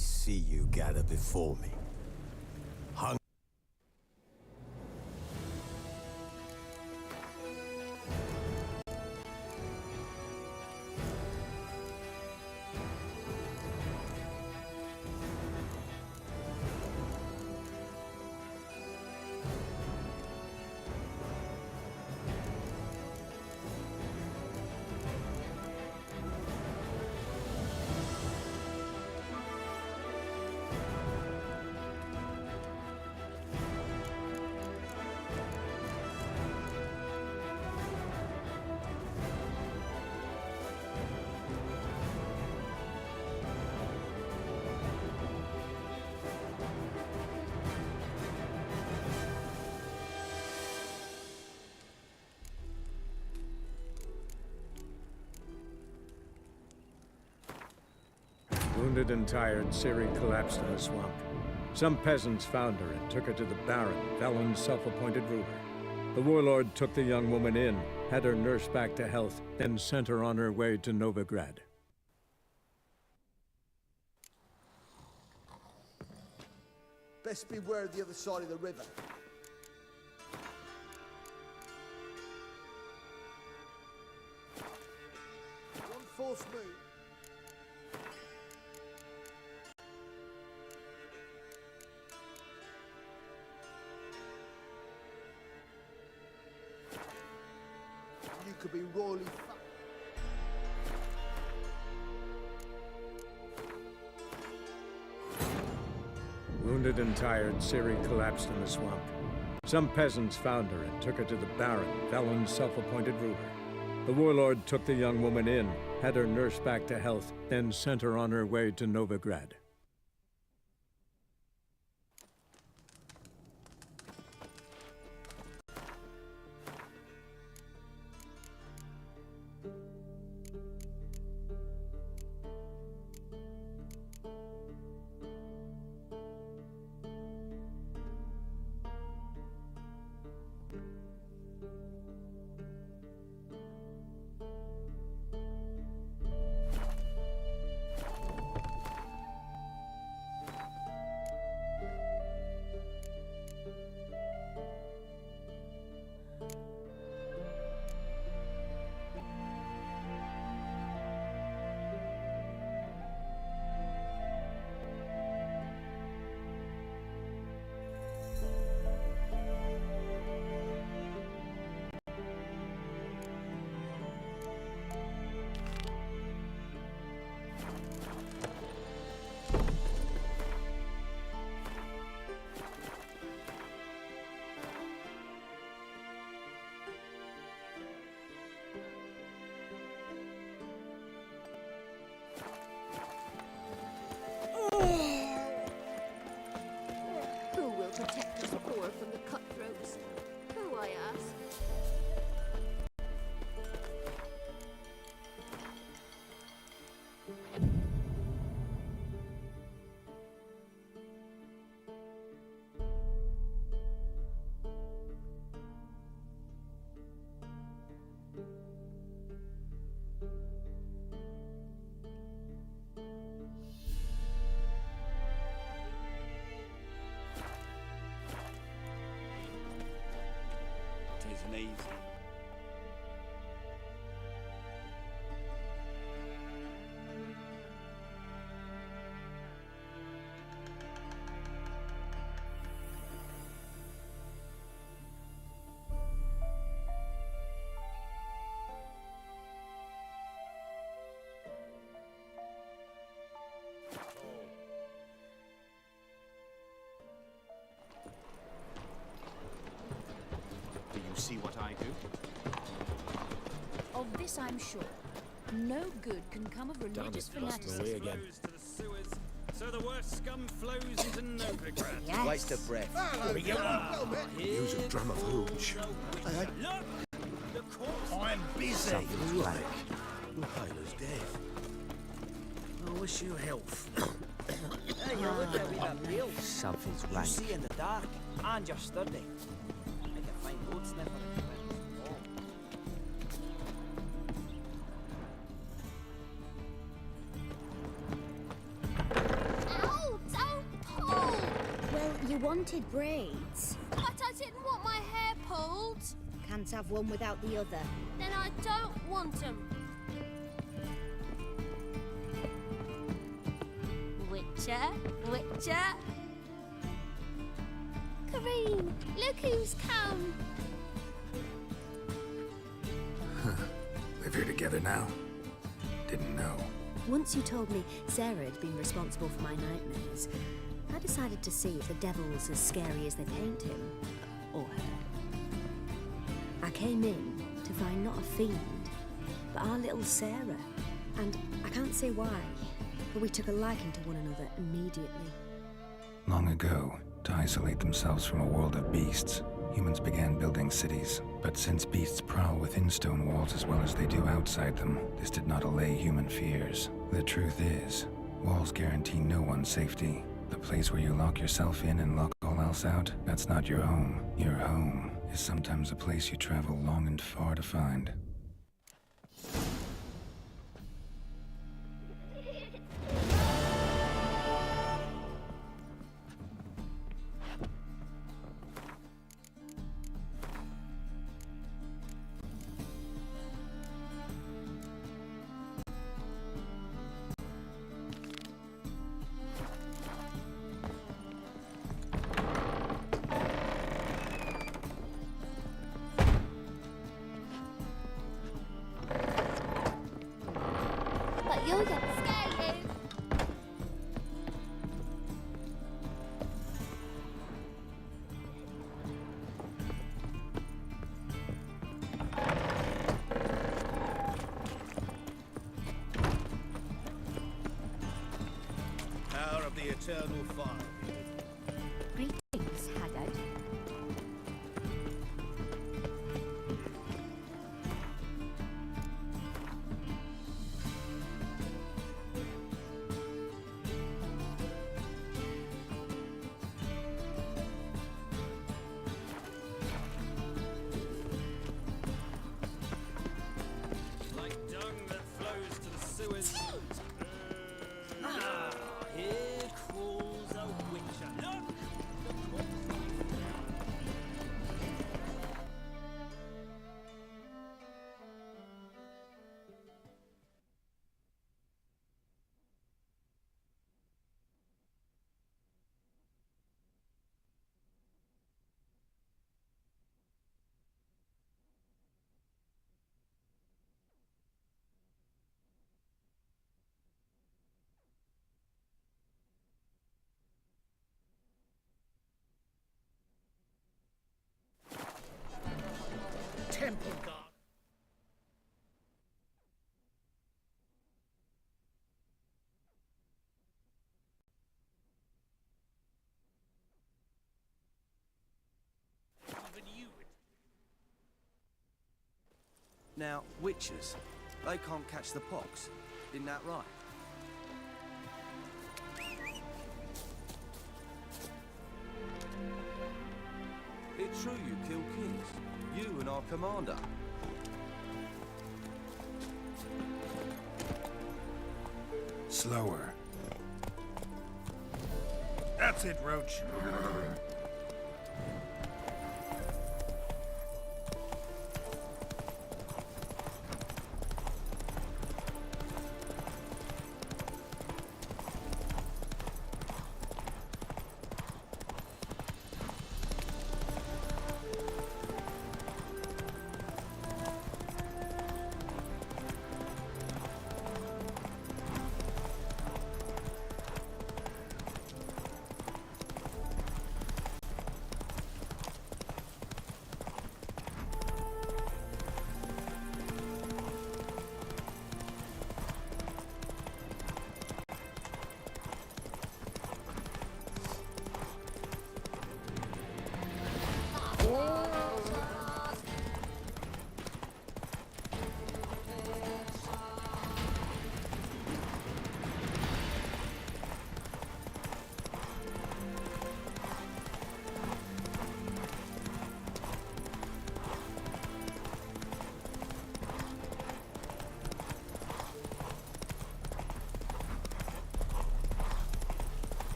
see you gather before me. Wounded and tired, Ciri collapsed in the swamp. Some peasants found her and took her to the Baron, Valen's self-appointed ruler. The warlord took the young woman in, had her nursed back to health, then sent her on her way to Novigrad. Best beware of the other side of the river. One false move. You could be royally Wounded and tired, Ciri collapsed in the swamp. Some peasants found her and took her to the Baron, Valen's self-appointed ruler. The warlord took the young woman in, had her nursed back to health, then sent her on her way to Novigrad. Who will protect us poor from the cutthroats? Who, I ask? Isn't easy. Do you see what I do? Of this I'm sure. No good can come of religious fanaticism. Flows to the sewers, so the worst scum flows into Novigrad. Yes. waste of breath. Use a drum of hooch. Look! The corpse. I'm busy. Something's black. Hyla's death. I wish you health. Hey, you look a wee bit pale. Something's You rank. see in the dark, and you're sturdy. I can find road sniffer. Ow! wanted braids. But I didn't want my hair pulled. Can't have one without the other. Then I don't want them. Witcher, Witcher. Kareen, look who's come. Live here together now? Didn't know. Once you told me Sarah had been responsible for my nightmares, I decided to see if the devil's as scary as they paint him. Or her. I came in to find not a fiend, but our little Sarah. And I can't say why, but we took a liking to one another immediately. Long ago, to isolate themselves from a world of beasts, humans began building cities. But since beasts prowl within stone walls as well as they do outside them, this did not allay human fears. The truth is, walls guarantee no one's safety. The place where you lock yourself in and lock all else out, that's not your home. Your home is sometimes a place you travel long and far to find. But you'll get scared. Power of the eternal fire. Greetings, Haggard. Like dung that flows to the sewers. Here crawls a witcher. Look! Temple guard. Even you would. Now, witches, they can't catch the pox. Isn't that right? It's true you kill kings. You and our commander. Slower. That's it, Roach.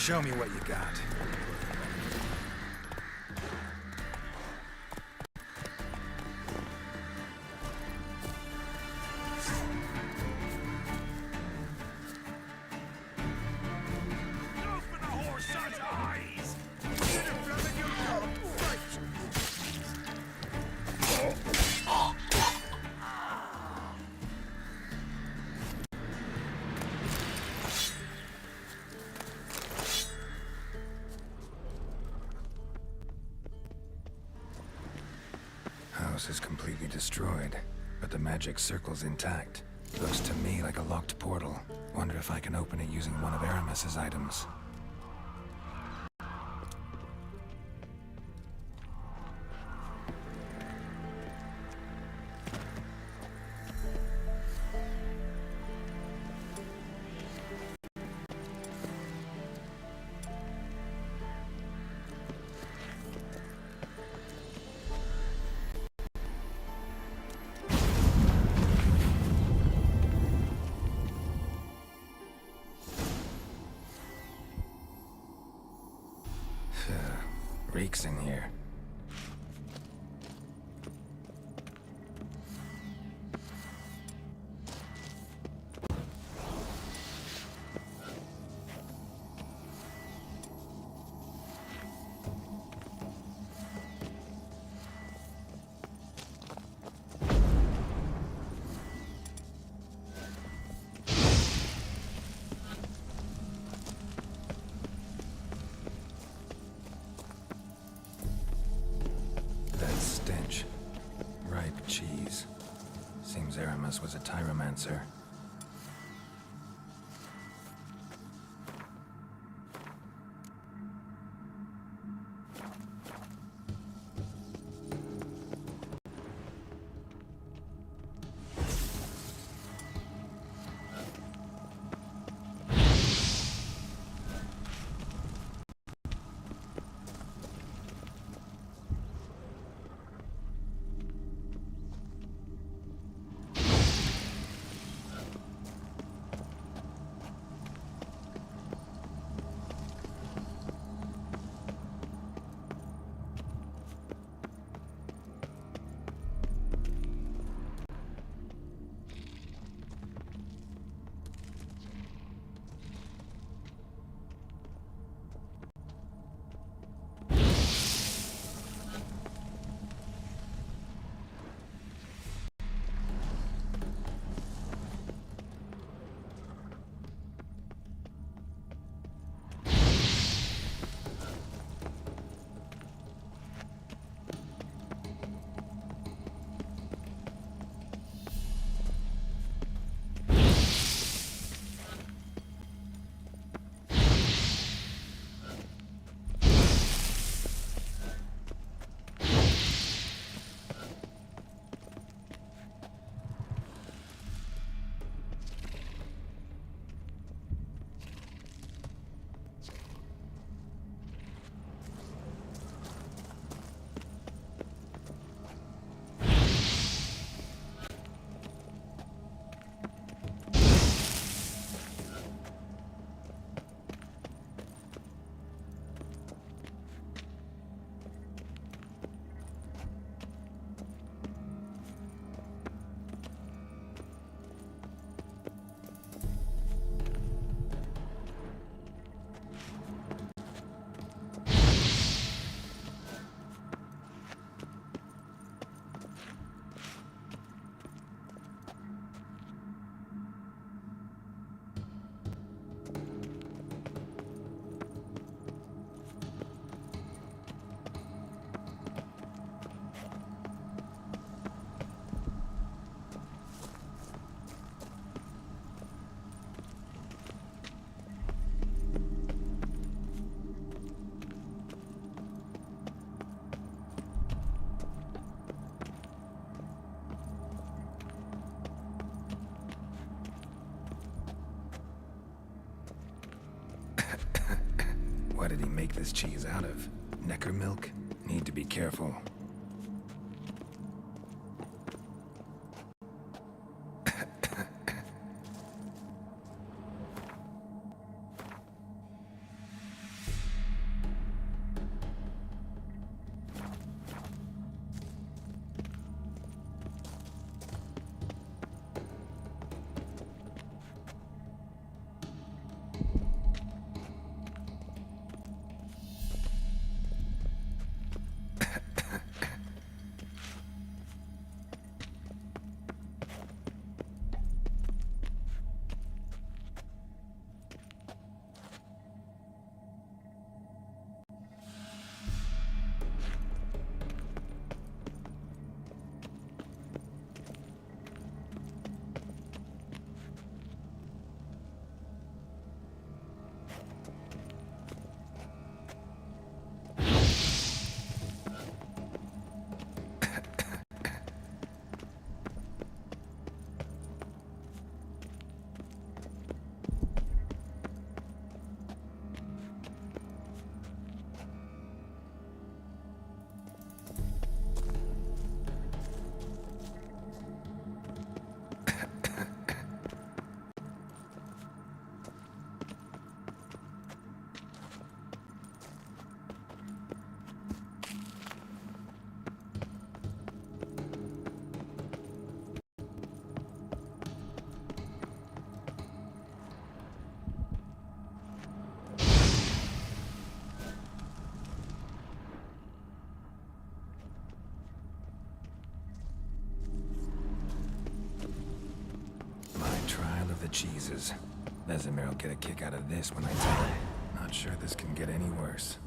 Show me what you got. Open the horse's eyes! House is completely destroyed, but the magic circle's intact. Looks to me like a locked portal. Wonder if I can open it using one of Aramis's items. Reeks in here. Stench. Ripe cheese. Seems Aramis was a tyromancer. What did he make this cheese out of? Necker milk? Need to be careful. the cheeses. Vesemir will get a kick out of this when I tell him. Not sure this can get any worse.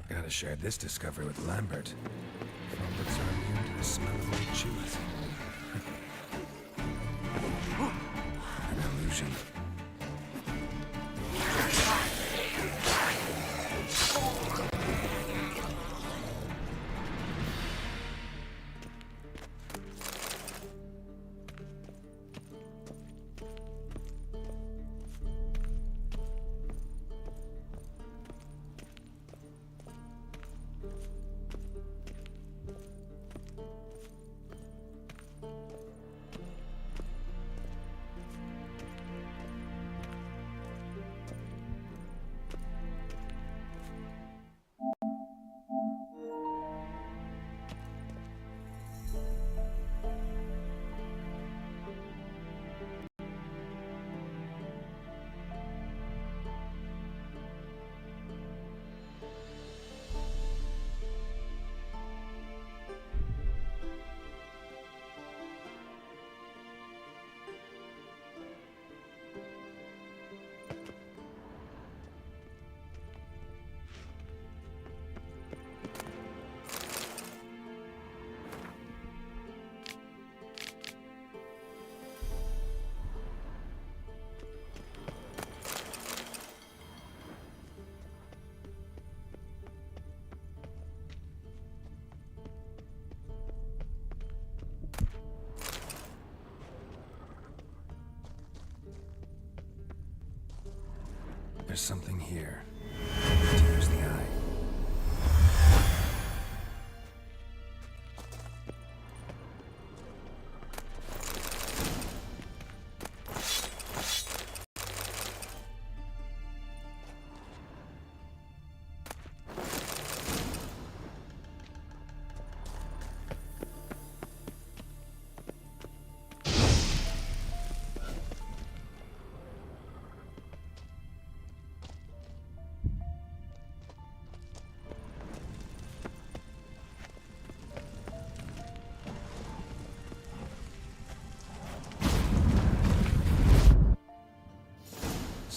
Gotta share this discovery with Lambert. Frombits are immune to the smell of old cheese. An illusion. There's something here. I need to use the eye.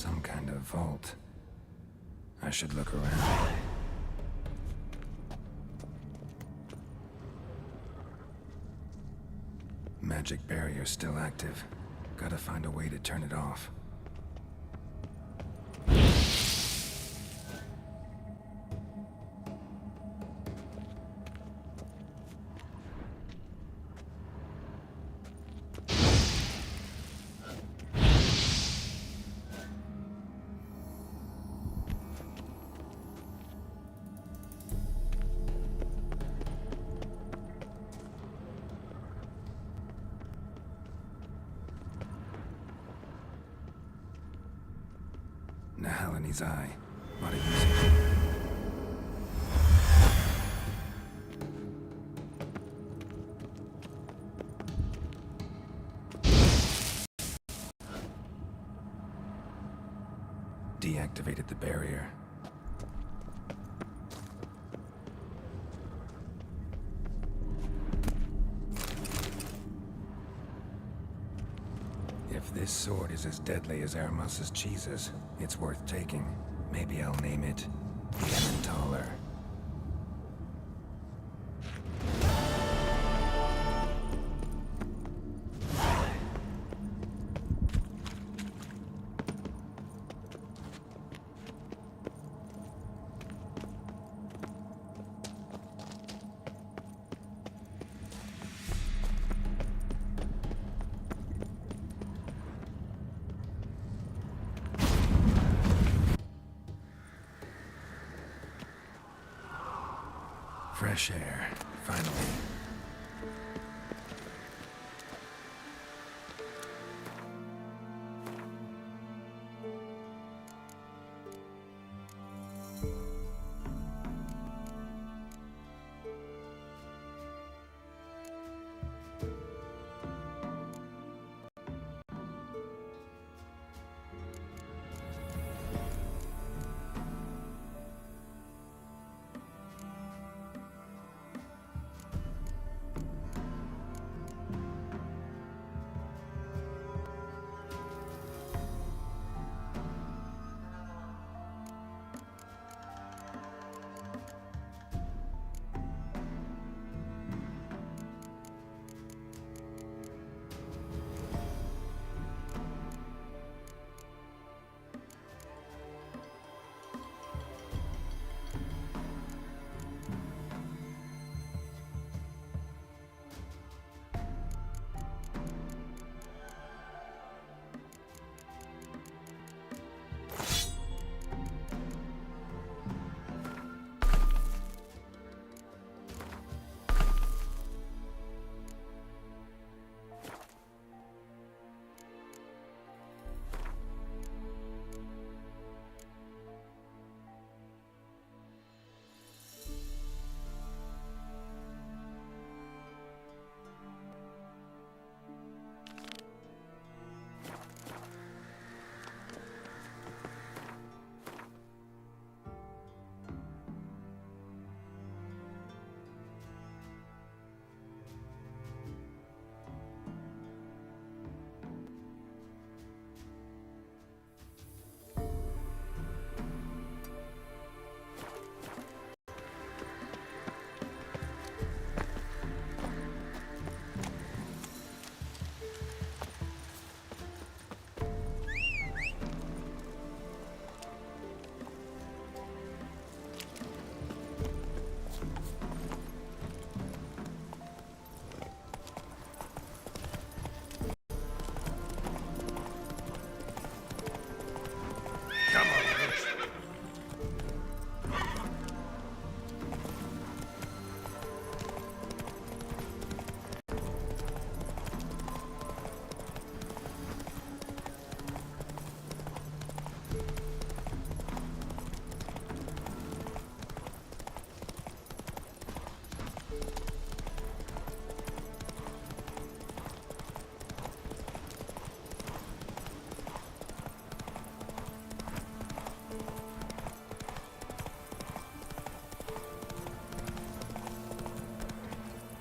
Some kind of vault. I should look around. Magic barrier still active. Gotta find a way to turn it off. Nahalani's eye. Ought to use it. Deactivated the barrier. If this sword is as deadly as Aramus's cheeses, it's worth taking. Maybe I'll name it the Emmentaler. Fresh air, finally.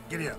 Giddy up.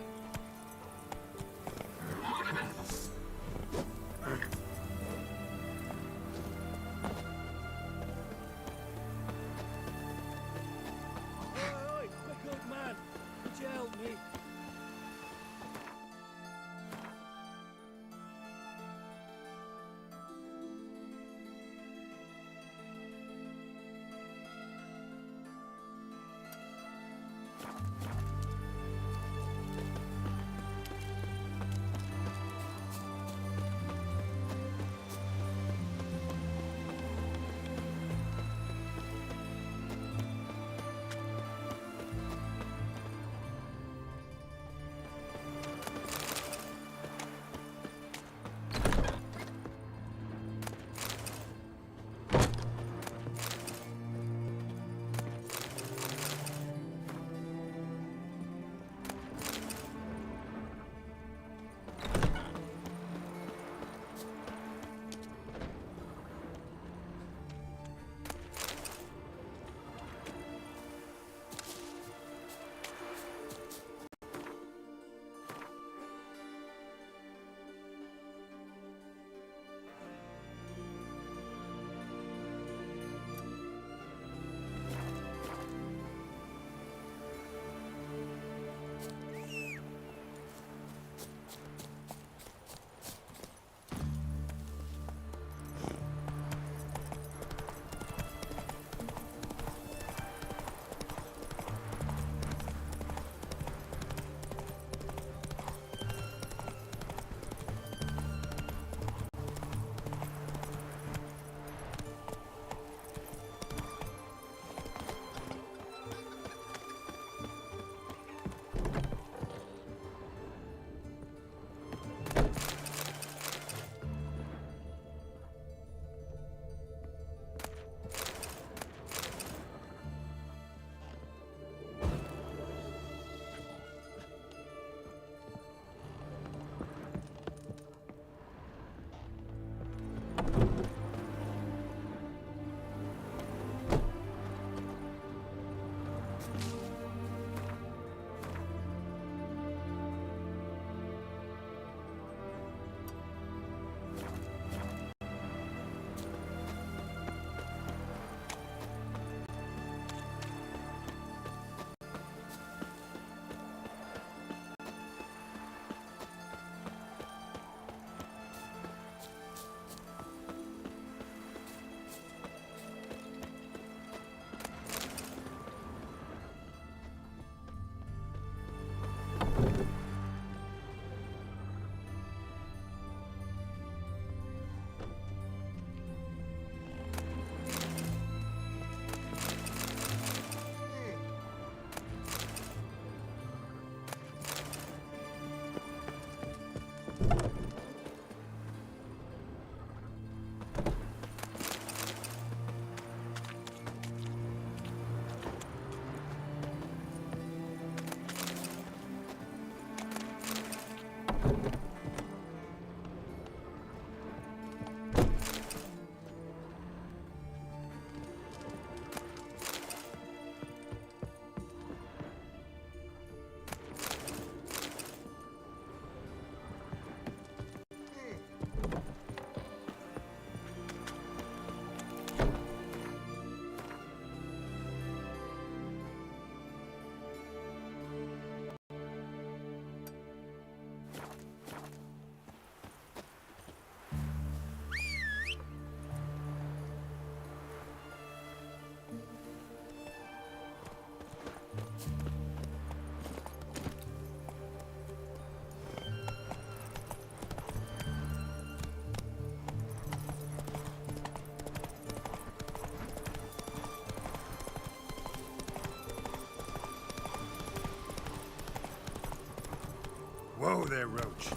there, Roach.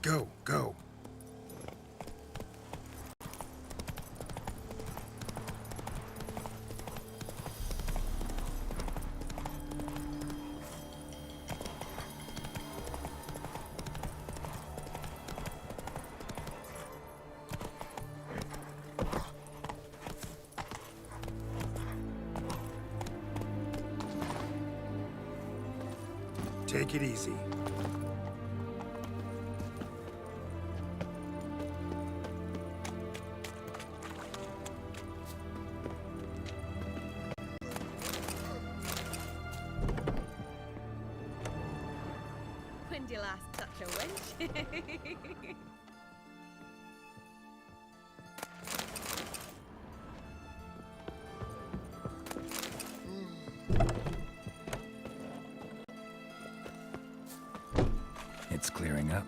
Go, go. Take it easy. When did you last touch a wench? It's clearing up.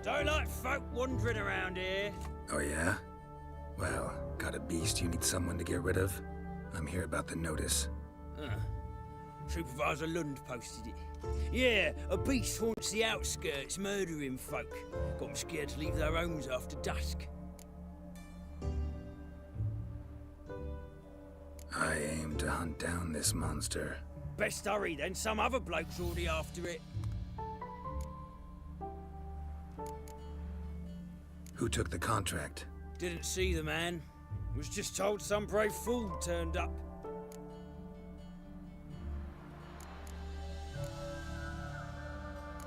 Don't like folk wandering around here. Oh yeah? Well, got a beast you need someone to get rid of? I'm here about the notice. Supervisor Lund posted it. Yeah, a beast haunts the outskirts, murdering folk. Got them scared to leave their homes after dusk. I aim to hunt down this monster. Best hurry then, some other bloke's already after it. Who took the contract? Didn't see the man. Was just told some brave fool turned up.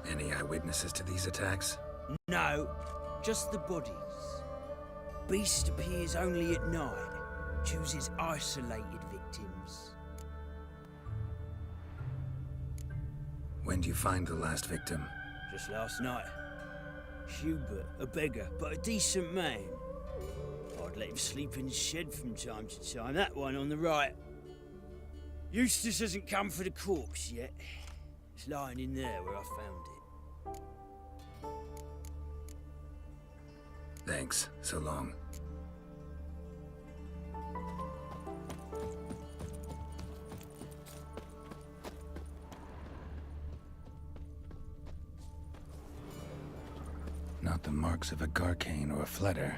Any eyewitnesses to these attacks? No, just the bodies. Beast appears only at night. Chooses isolated victims. When did you find the last victim? Just last night. Hubert, a beggar, but a decent man. I'd let him sleep in the shed from time to time. That one on the right. Eustace hasn't come for the corpse yet. It's lying in there where I found it. Thanks. So long. Not the marks of a Garcane or a Fletter.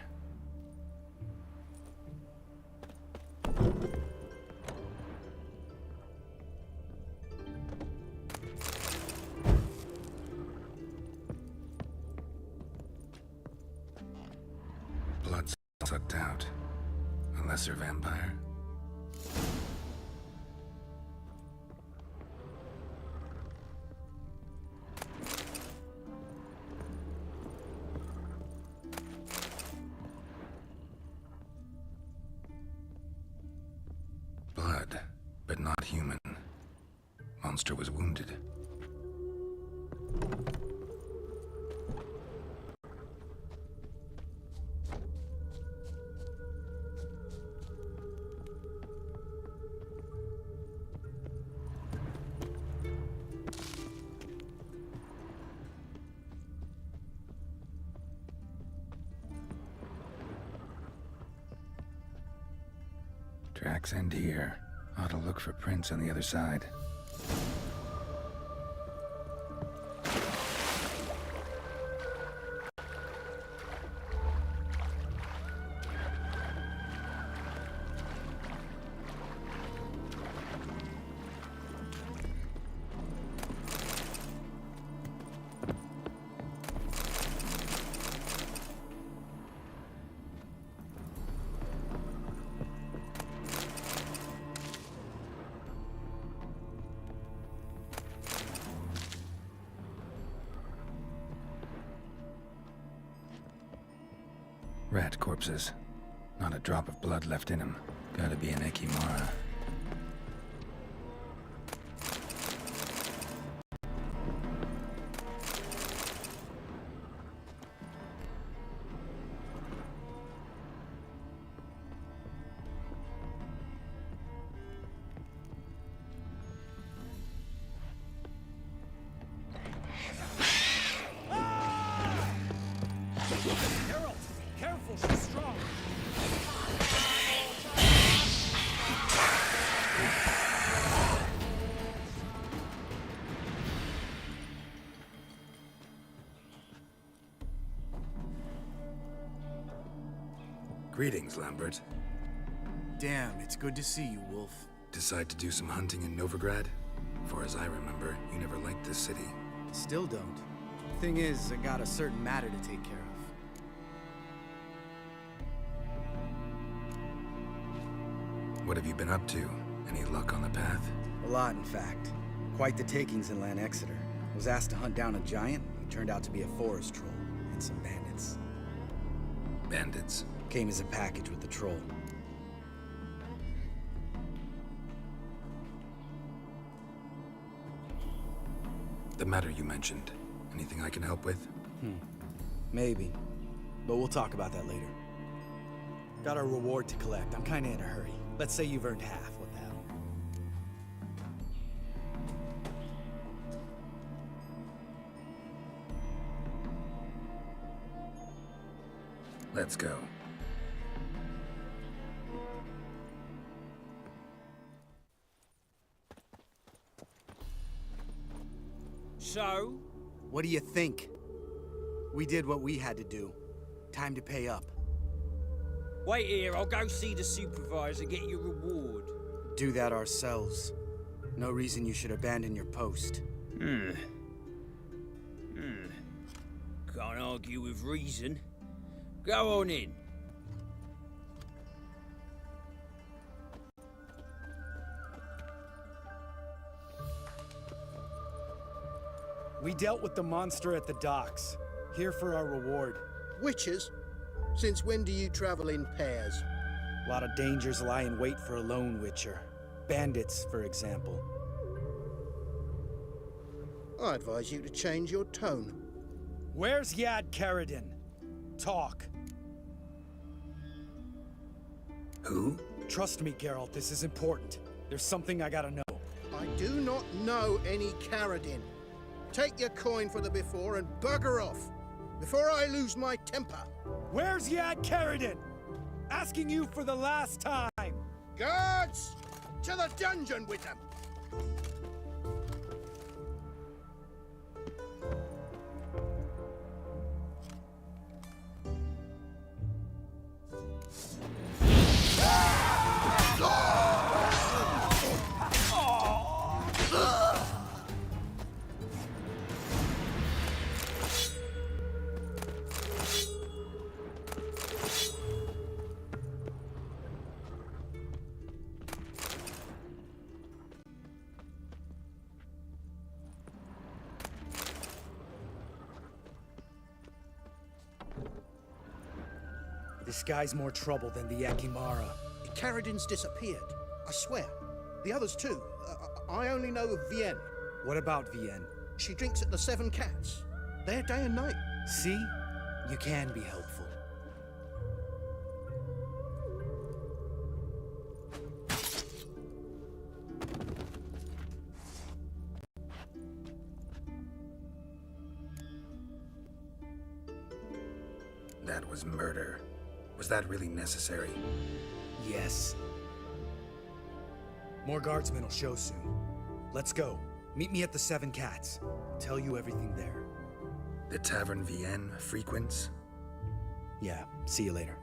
but not human. Monster was wounded. Tracks end here. Ought to look for prints on the other side. Rat corpses. Not a drop of blood left in him. Gotta be an Ekimara. Greetings, Lambert. Damn, it's good to see you, Wolf. Decide to do some hunting in Novigrad? For as I remember, you never liked this city. Still don't. Thing is, I got a certain matter to take care of. What have you been up to? Any luck on the path? A lot, in fact. Quite the takings in Lan Exeter. Was asked to hunt down a giant, who turned out to be a forest troll, and some bandits. Bandits? Came as a package with the troll. The matter you mentioned. Anything I can help with? Maybe. But we'll talk about that later. Got a reward to collect. I'm kinda in a hurry. Let's say you've earned half. What the hell? Let's go. So? What do you think? We did what we had to do. Time to pay up. Wait here, I'll go see the supervisor, get your reward. Do that ourselves. No reason you should abandon your post. Can't argue with reason. Go on in. We dealt with the monster at the docks. Here for our reward. Witches? Since when do you travel in pairs? A lot of dangers lie in wait for a lone witcher. Bandits, for example. I advise you to change your tone. Where's Yad Karadin? Talk. Who? Trust me, Geralt, this is important. There's something I gotta know. I do not know any Karadin. Take your coin for the before and bugger off, before I lose my temper. Where's Yad Karadin? Asking you for the last time. Guards! To the dungeon with them! This guy's more trouble than the Ekimara. Karadin's disappeared, I swear. The others too. I only know of Vienne. What about Vienne? She drinks at the Seven Cats. There day and night. See? You can be helpful. That was murder. Was that really necessary? Yes. More guardsmen will show soon. Let's go. Meet me at the Seven Cats. I'll tell you everything there. The Tavern Vienne frequents? Yeah, see you later.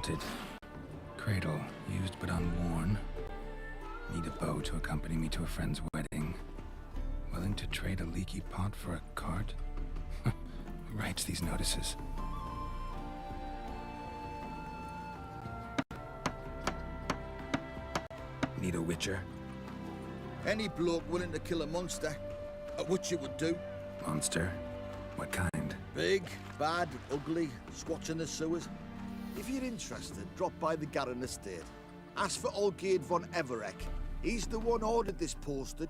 wanted. Cradle, used but unworn. Need a bow to accompany me to a friend's wedding. Willing to trade a leaky pot for a cart? Who writes these notices? Need a witcher? Any bloke willing to kill a monster, a witcher would do. Monster? What kind? Big, bad, ugly, squats in the sewers. If you're interested, drop by the Garren estate. Ask for Olgierd von Everek. He's the one ordered this posted.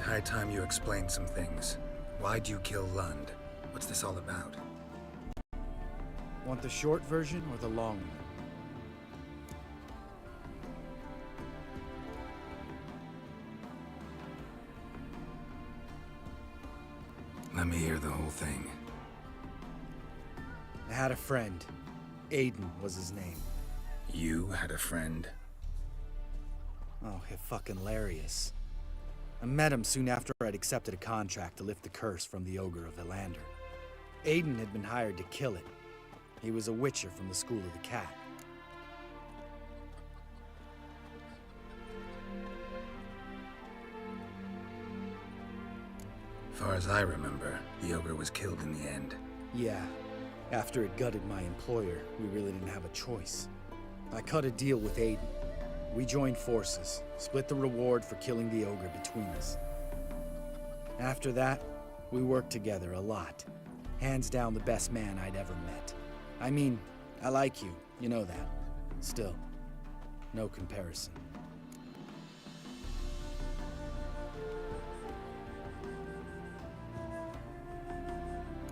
High time you explain some things. Why'd you kill Lund? What's this all about? Want the short version or the long one? Let me hear the whole thing. I had a friend. Aiden was his name. You had a friend? Oh, fucking hilarious. I met him soon after I'd accepted a contract to lift the curse from the Ogre of Elander. Aiden had been hired to kill it. He was a witcher from the School of the Cat. Far as I remember, the Ogre was killed in the end. Yeah. After it gutted my employer, we really didn't have a choice. I cut a deal with Aiden. We joined forces, split the reward for killing the Ogre between us. After that, we worked together a lot. Hands down the best man I'd ever met. I mean, I like you, you know that. Still, no comparison.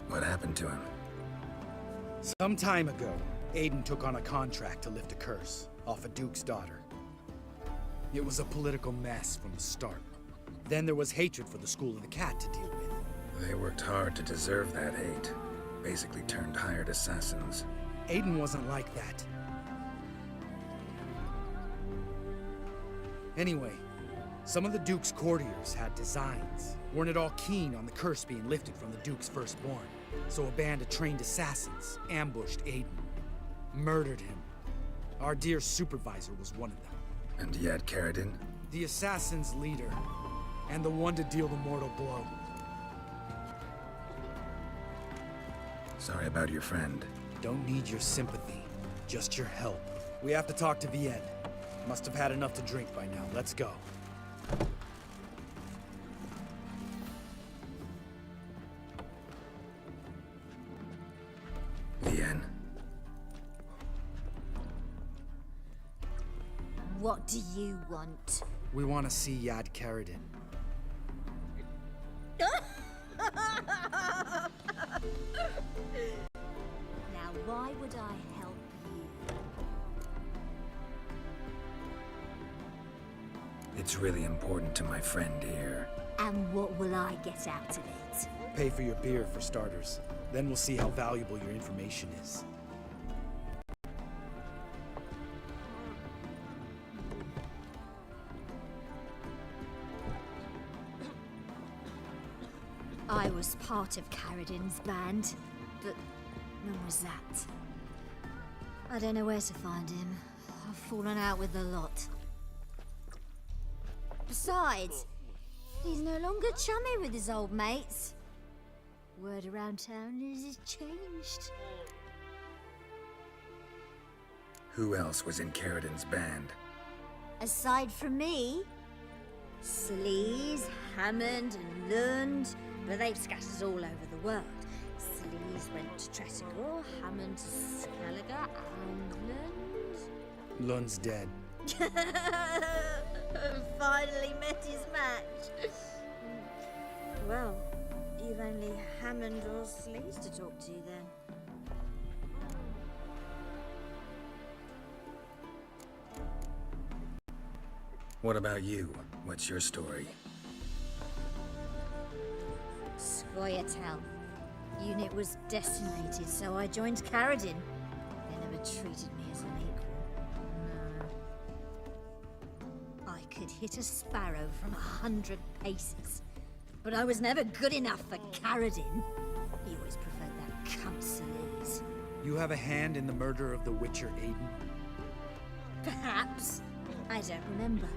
What happened to him? Some time ago, Aiden took on a contract to lift a curse off a duke's daughter. It was a political mess from the start. Then there was hatred for the School of the Cat to deal with. They worked hard to deserve that hate. Basically turned hired assassins. Aiden wasn't like that. Anyway, some of the Duke's courtiers had designs. Weren't at all keen on the curse being lifted from the Duke's firstborn. So a band of trained assassins ambushed Aiden. Murdered him. Our dear supervisor was one of them. And yet, Caradin? The assassin's leader. And the one to deal the mortal blow. Sorry about your friend. Don't need your sympathy. Just your help. We have to talk to Vienne. Must have had enough to drink by now. Let's go. Vienne. What do you want? We want to see Yad Caradin. Now, why would I help you? It's really important to my friend here. And what will I get out of it? Pay for your beer, for starters. Then we'll see how valuable your information is. I was part of Caradin's band, but when was that? I don't know where to find him. I've fallen out with the lot. Besides, he's no longer chummy with his old mates. Word around town is he's changed. Who else was in Caradin's band? Aside from me, Sleaze, Hammond and Lund, but they've scattered all over the world. Sleaze went to Tressigor, Hammond to Skellige, and Lund... Lund's dead. Finally met his match. Well, you've only Hammond or Sleaze to talk to then. What about you? What's your story? Scoia'tael. Unit was decimated, so I joined Caradin. They never treated me as an equal. No. I could hit a sparrow from 100 paces, but I was never good enough for Caradin. He always preferred that cunt Celise. You have a hand in the murder of the Witcher, Aiden? Perhaps. I don't remember.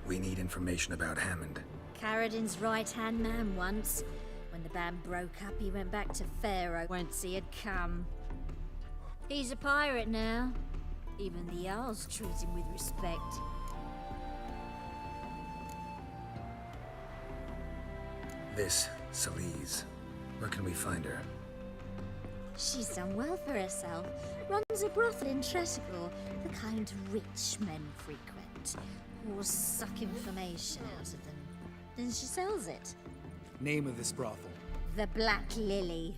We need information about Hammond. Caradin's right-hand man once. When the band broke up, he went back to Pharaoh whence he had come. He's a pirate now. Even the Jarls treat him with respect. This, Celise. Where can we find her? She's done well for herself. Runs a brothel in Tretigor, the kind rich men frequent. Or suck information out of them. Then she sells it. Name of this brothel? The Black Lily.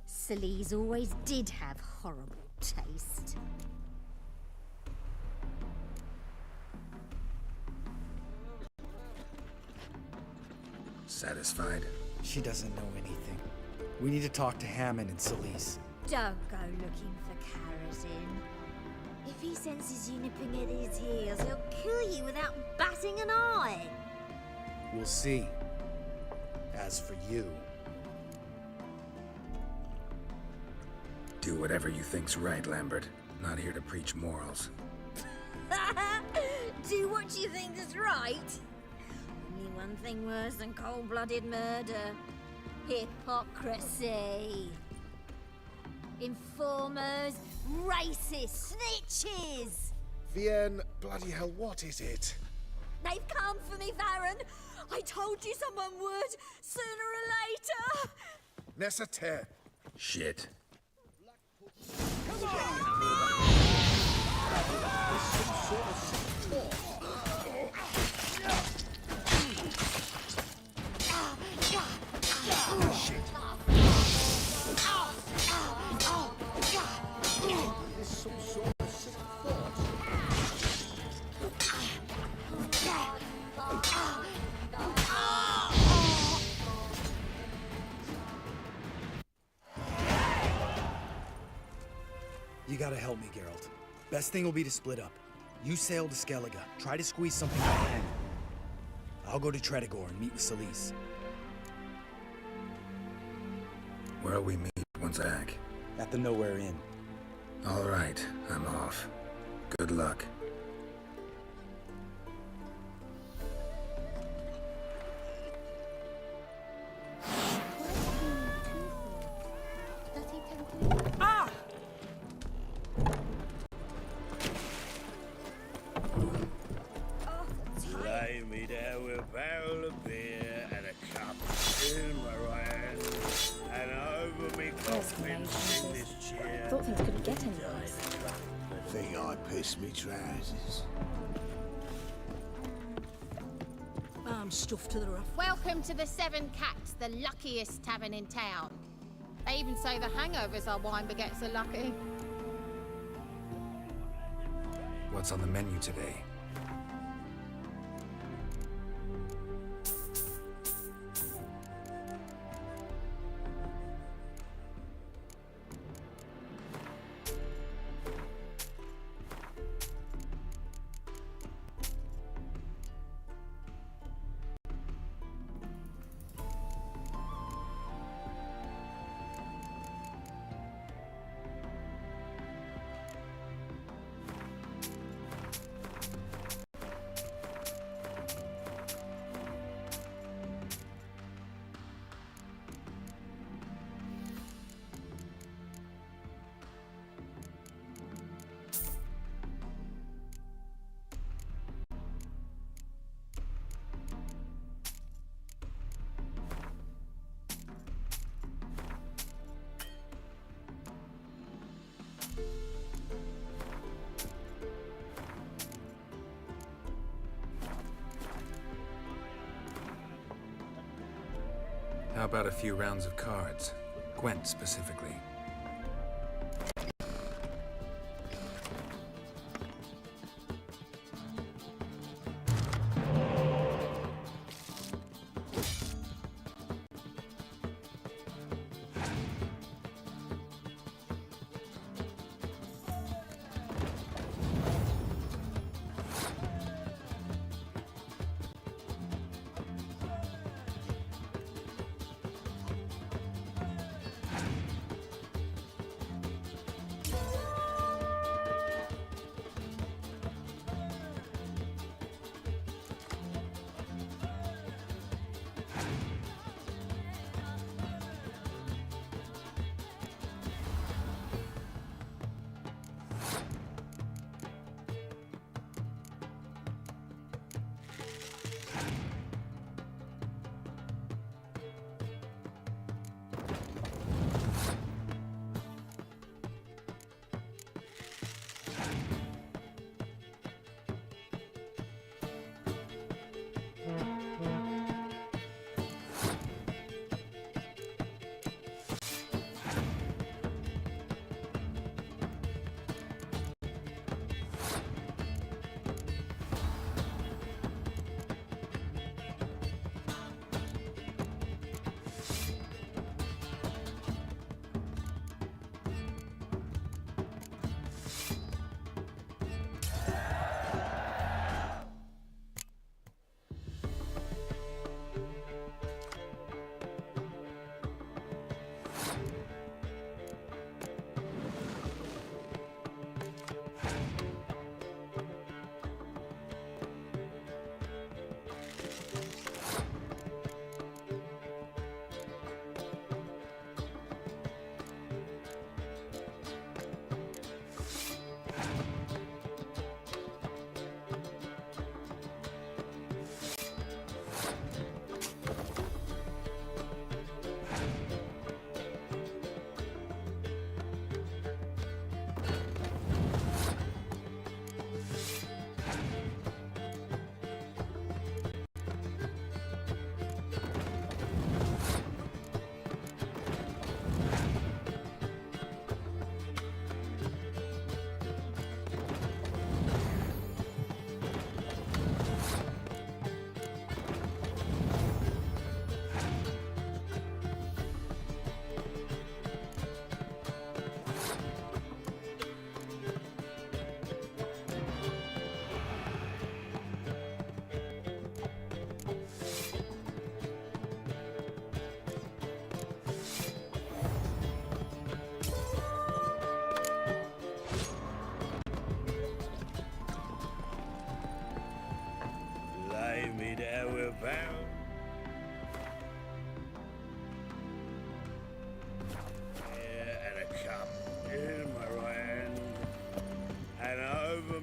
Celise always did have horrible taste. Satisfied? She doesn't know anything. We need to talk to Hammond and Celise. Don't go looking for Caradin. If he senses you nipping at his heels, he'll kill you without batting an eye. We'll see. As for you... Do whatever you think's right, Lambert. Not here to preach morals. Do what you think is right. Only one thing worse than cold-blooded murder. Hypocrisy. Informers, racists, snitches! Vienne, bloody hell, what is it? They've come for me, Baron! I told you someone would, sooner or later! Necessaire. Shit. Come on! You gotta help me, Geralt. Best thing will be to split up. You sail to Skellige, try to squeeze something out of him. I'll go to Tretigor and meet with Celise. Where'll we meet once back? At the Nowhere Inn. All right, I'm off. Good luck. Lay me down with a barrel of beer and a cup in my hand, and over me coffin in this chair. Thought things couldn't get any worse. Think I pissed me trousers. I'm stuffed to the ruff. Welcome to the Seven Cats, the luckiest tavern in town. They even say the hangovers our wine begets are lucky. What's on the menu today? How about a few rounds of cards? Gwent specifically.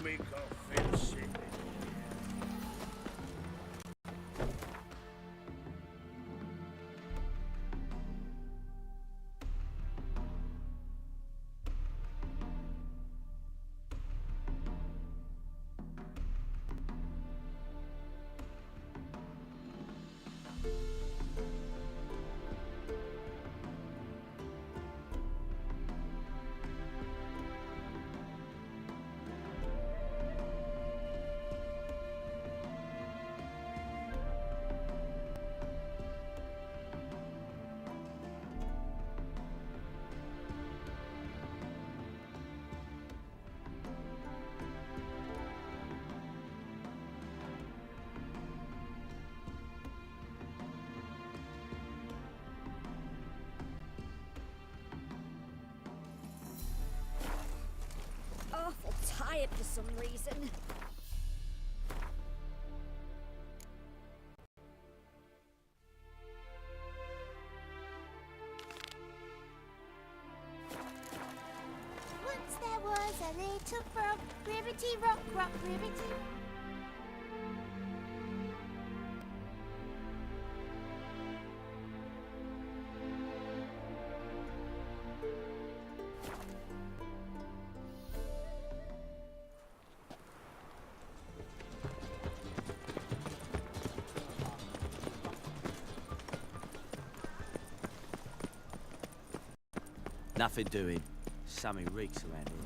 me coffin sick. Awful tired for some reason. Once there was a little frog, ribbity rock, rock, ribbity. Nothing doing. Something reeks around here.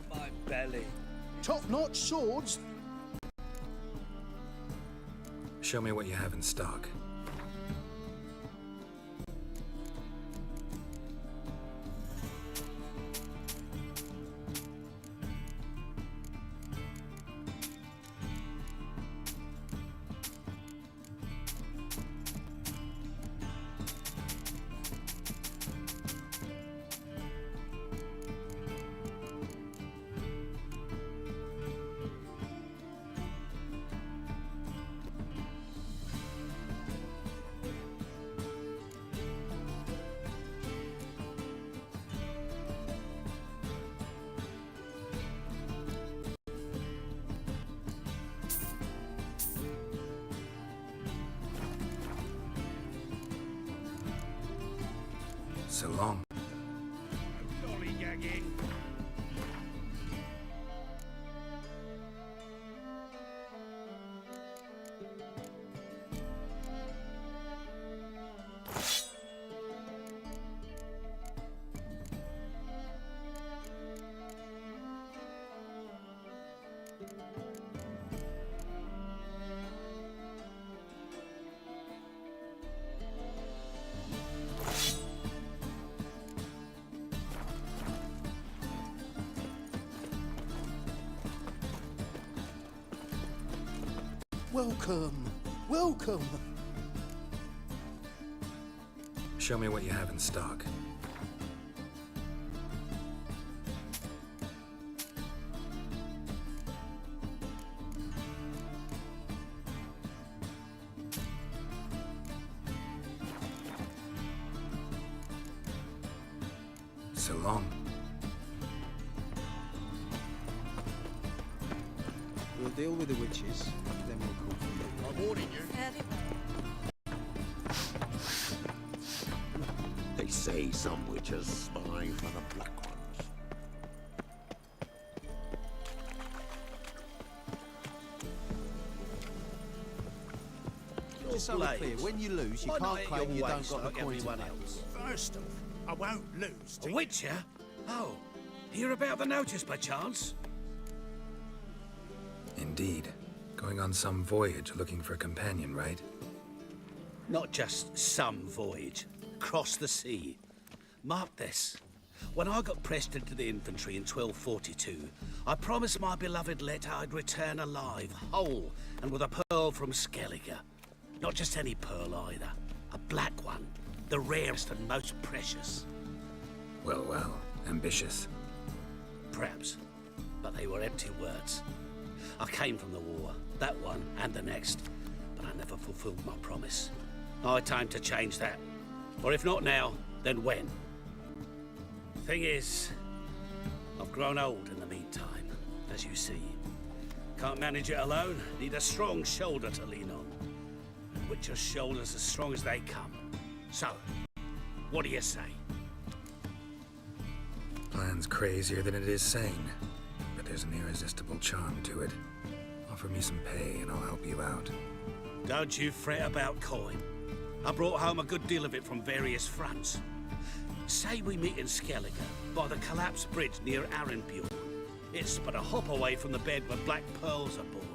My belly. Top-notch swords? Show me what you have in stock. So long. Lollygagging. Welcome, welcome. Show me what you have in stock. So long. We'll deal with the witches, then we'll call for you. I'm warning you. They say some witches spy for the black ones. Just so we're clear, when you lose, you can't claim you don't got the coin to pay. First off, I won't lose A witcher? Oh, hear about the notice by chance? Indeed. Going on some voyage looking for a companion, right? Not just some voyage. Cross the sea. Mark this. When I got pressed into the infantry in 1242, I promised my beloved Let I'd return alive, whole, and with a pearl from Skellige. Not just any pearl either. A black one. The rarest and most precious. Well, well. Ambitious. Perhaps. But they were empty words. I came from the war. That one and the next. never fulfilled my promise. High time to change that. Or if not now, then when? Thing is, I've grown old in the meantime, as you see. Can't manage it alone, need a strong shoulder to lean on. Witcher's shoulders as strong as they come. So, what do you say? Plan's crazier than it is sane, but there's an irresistible charm to it. Offer me some pay and I'll help you out. Don't you fret about coin. I brought home a good deal of it from various fronts. Say we meet in Skellige, by the collapsed bridge near Arenbjorn. It's but a hop away from the bed where black pearls are born.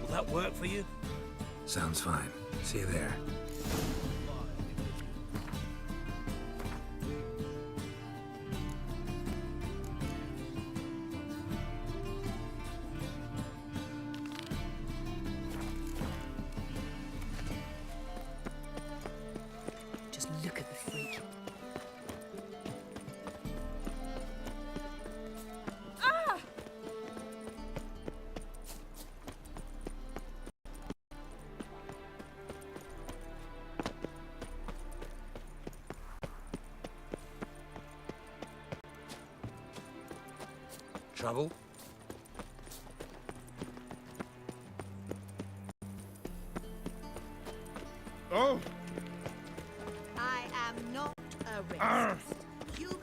Will that work for you? Sounds fine. See you there. Just look at the freak. Ah! Trouble? Oh! I am not a racist. Human,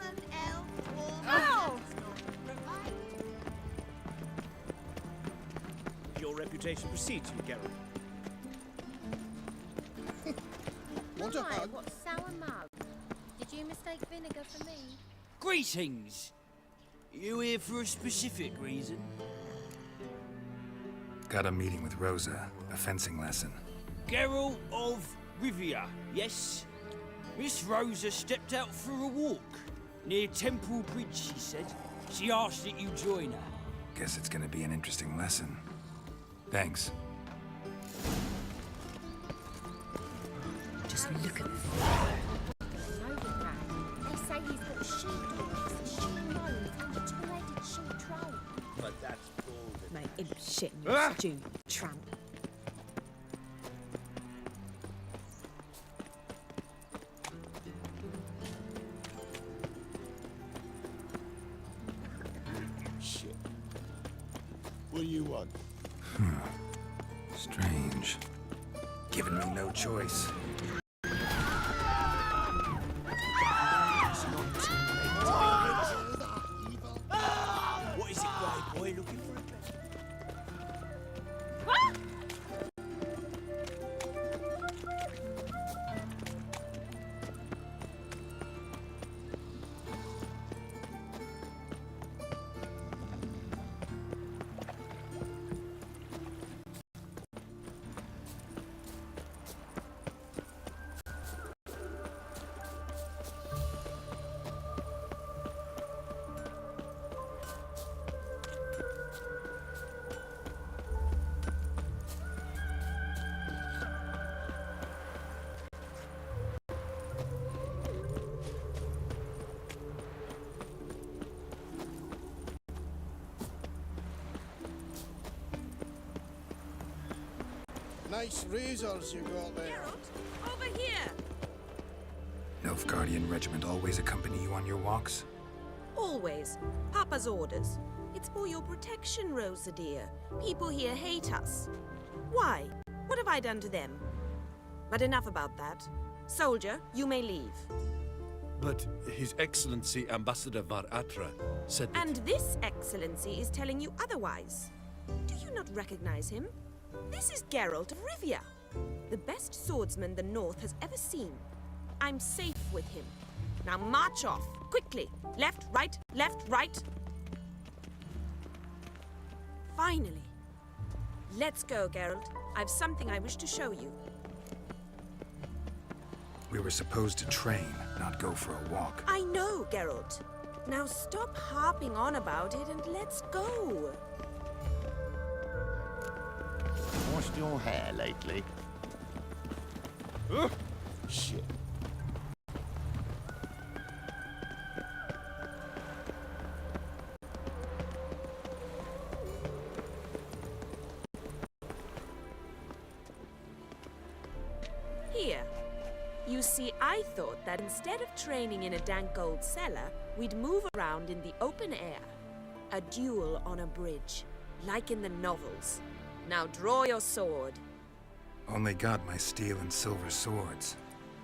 elf, or Ow! Your reputation precedes you, Geralt. Want a Hi, hug? what sour mug? Did you mistake vinegar for me? Greetings! You here for a specific reason? Got a meeting with Rosa, a fencing lesson. Geralt of Rivia, yes? Miss Rosa stepped out for a walk. Near Temple Bridge, she said. She asked that you join her. Guess it's gonna be an interesting lesson. Thanks. Just look at the They say he's got sheepdogs, a sheep nose, and a two-headed sheep troll. But that's bullshit. mate, imp shit in your stew, tramp. Shit. What do you want? Strange. Giving me no choice. What is it, grey boy? Looking for a dress? Nice razors you got there. Over here! Nilfgaardian regiment always accompany you on your walks? Always. Papa's orders. It's for your protection, Rosa dear. People here hate us. Why? What have I done to them? But enough about that. Soldier, you may leave. But His Excellency Ambassador Var Atra said that... And this excellency is telling you otherwise. Do you not recognize him? This is Geralt of Rivia, the best swordsman the North has ever seen. I'm safe with him. Now march off, quickly. Left, right, left, right. Finally. Let's go, Geralt. I've something I wish to show you. We were supposed to train, not go for a walk. I know, Geralt. Now stop harping on about it and let's go. Washed your hair lately? Shit. here. You see, I thought that instead of training in a dank old cellar, we'd move around in the open air. A duel on a bridge, like in the novels. Now draw your sword. Only got my steel and silver swords.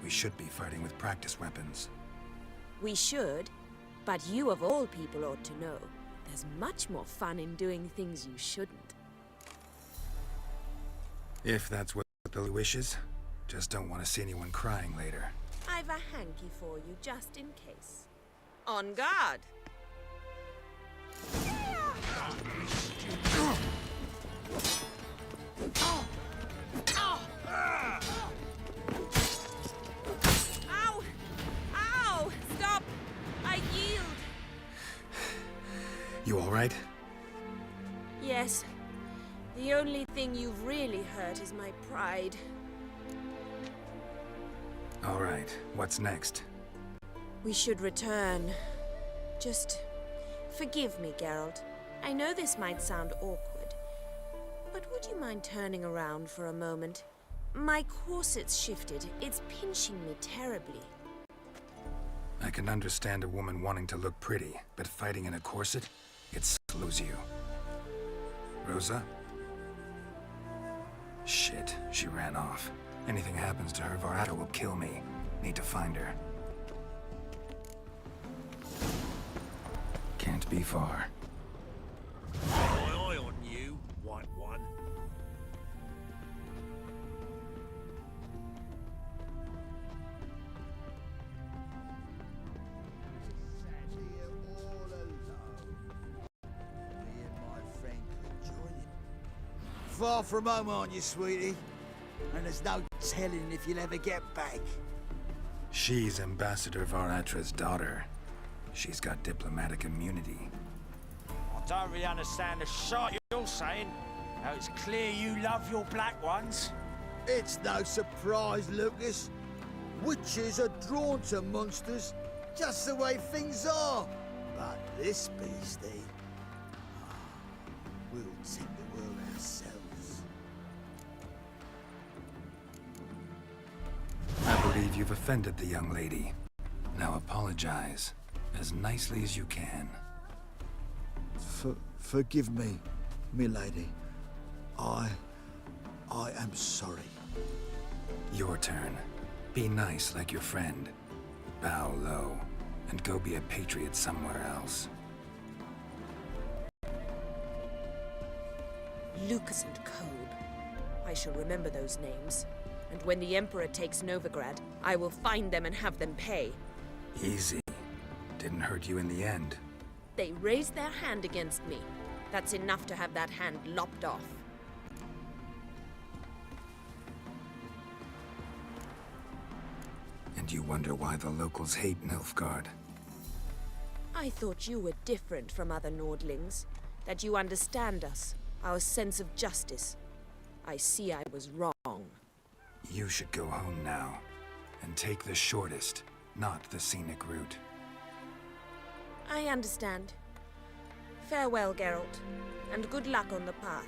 We should be fighting with practice weapons. We should, but you of all people ought to know. There's much more fun in doing things you shouldn't. If that's what Billy wishes. Just don't want to see anyone crying later. I've a hanky for you, just in case. On guard! Ow! Ow! Stop! I yield! You all right? Yes. The only thing you've really hurt is my pride. All right, what's next? We should return. Just forgive me, Geralt. I know this might sound awkward, but would you mind turning around for a moment? My corset's shifted. It's pinching me terribly. I can understand a woman wanting to look pretty, but fighting in a corset, it slows you. Rosa? Shit, she ran off. Anything happens to her, Varatra will kill me. Need to find her. Can't be far. Eye on you, white one. Far from home, aren't you, sweetie? And there's no telling if you'll ever get back. She's Ambassador Varatra's daughter. She's got diplomatic immunity. I don't really understand the shite you're saying. Now it's clear you love your black ones. It's no surprise, Lucas. Witches are drawn to monsters, just the way things are. But this beastie, we'll take the world ourselves. I believe you've offended the young lady. Now apologize, as nicely as you can. Forgive me, milady. I am sorry. Your turn. Be nice like your friend. Bow low, and go be a patriot somewhere else. Lucas and Kolb. I shall remember those names. And when the Emperor takes Novigrad, I will find them and have them pay. Easy. Didn't hurt you in the end. They raised their hand against me. That's enough to have that hand lopped off. And you wonder why the locals hate Nilfgaard. I thought you were different from other Nordlings. That you understand us, our sense of justice. I see I was wrong. You should go home now, and take the shortest, not the scenic route. I understand. Farewell, Geralt, and good luck on the path.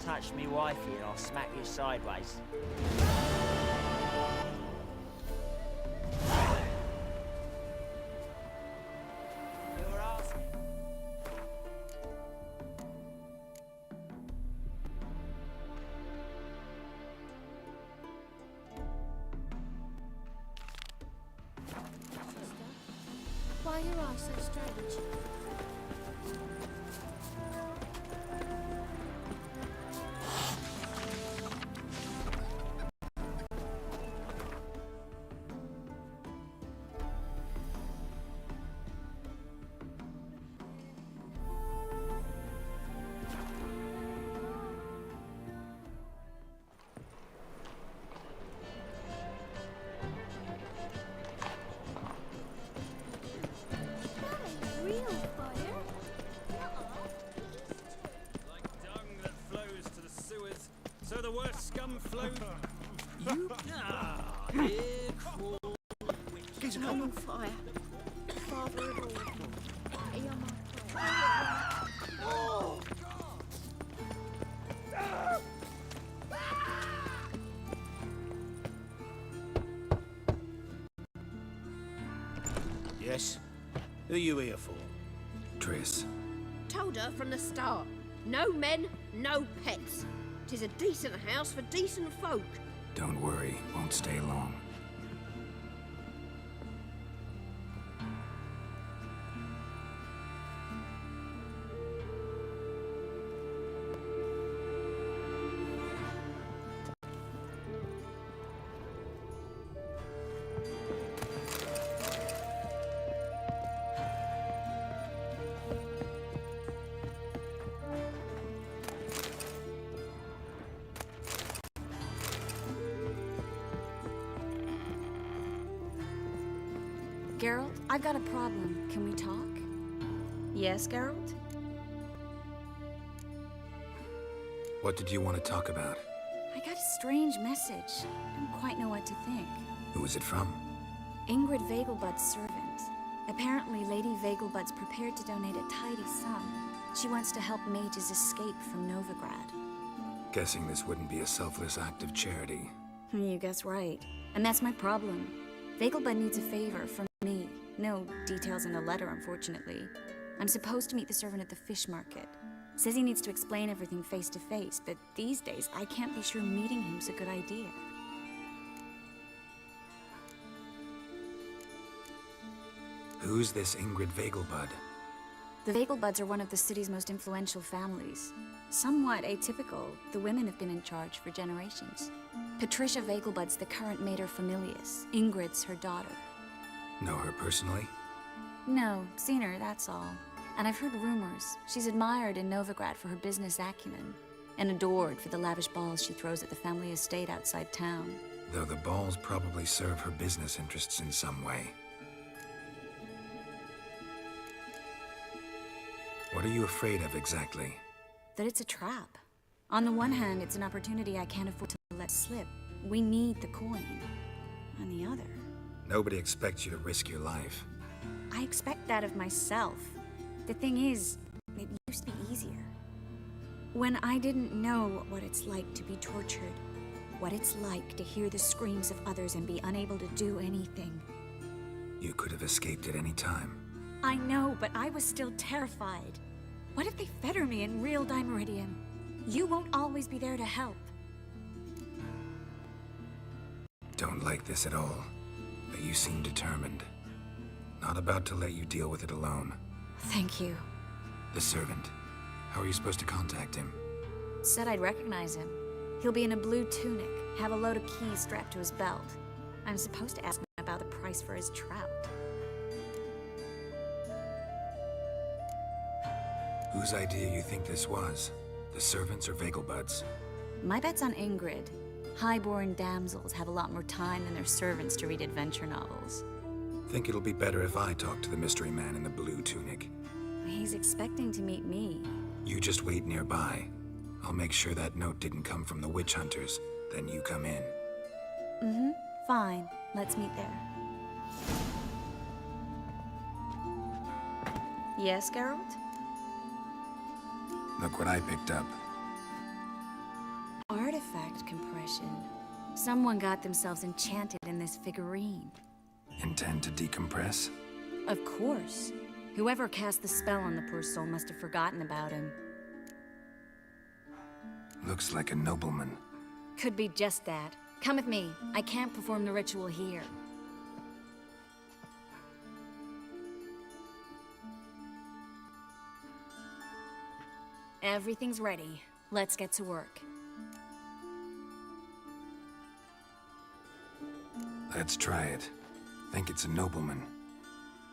Touch me wifey and I'll smack you sideways. You're asking. Why are your eyes so strange? So the worst scum flow. You here crawl witches. I'm on fire. Father of all. Are you on my prayer? Oh, God. Who you here for? Triss. Told her from the start. No men, no pets. 'Tis a decent house for decent folk. Don't worry, won't stay long. Geralt, I've got a problem. Can we talk? Yes, Geralt? What did you want to talk about? I got a strange message. I don't quite know what to think. Who was it from? Ingrid Vegelbud's servant. Apparently, Lady Vegelbud's prepared to donate a tidy sum. She wants to help mages escape from Novigrad. Guessing this wouldn't be a selfless act of charity. You guess right. And that's my problem. Vegelbud needs a favor from me. No details in the letter, unfortunately. I'm supposed to meet the servant at the fish market. Says he needs to explain everything face to face, but these days I can't be sure meeting him's a good idea. Who's this Ingrid Vegelbud? The Vegelbuds are one of the city's most influential families. Somewhat atypical, the women have been in charge for generations. Patricia Vegelbud's the current mater familias. Ingrid's her daughter. Know her personally? No, seen her, that's all. And I've heard rumors. She's admired in Novigrad for her business acumen, and adored for the lavish balls she throws at the family estate outside town. Though the balls probably serve her business interests in some way. What are you afraid of exactly? That it's a trap. On the one hand, it's an opportunity I can't afford to let slip. We need the coin. On the other... Nobody expects you to risk your life. I expect that of myself. The thing is, it used to be easier. When I didn't know what it's like to be tortured, what it's like to hear the screams of others and be unable to do anything. You could have escaped at any time. I know, but I was still terrified. What if they fetter me in real Dimeridium? You won't always be there to help. Don't like this at all, but you seem determined. Not about to let you deal with it alone. Thank you. The servant. How are you supposed to contact him? Said I'd recognize him. He'll be in a blue tunic, have a load of keys strapped to his belt. I'm supposed to ask him about the price for his trout. Whose idea you think this was? The servants or Vegelbud's? My bet's on Ingrid. Highborn damsels have a lot more time than their servants to read adventure novels. Think it'll be better if I talk to the mystery man in the blue tunic. He's expecting to meet me. You just wait nearby. I'll make sure that note didn't come from the witch hunters. Then you come in. Mm-hmm. Fine. Let's meet there. Yes, Geralt? Look what I picked up. Artifact compression. Someone got themselves enchanted in this figurine. Intend to decompress? Of course. Whoever cast the spell on the poor soul must have forgotten about him. Looks like a nobleman. Could be just that. Come with me. I can't perform the ritual here. Everything's ready. Let's get to work. Let's try it. Think it's a nobleman.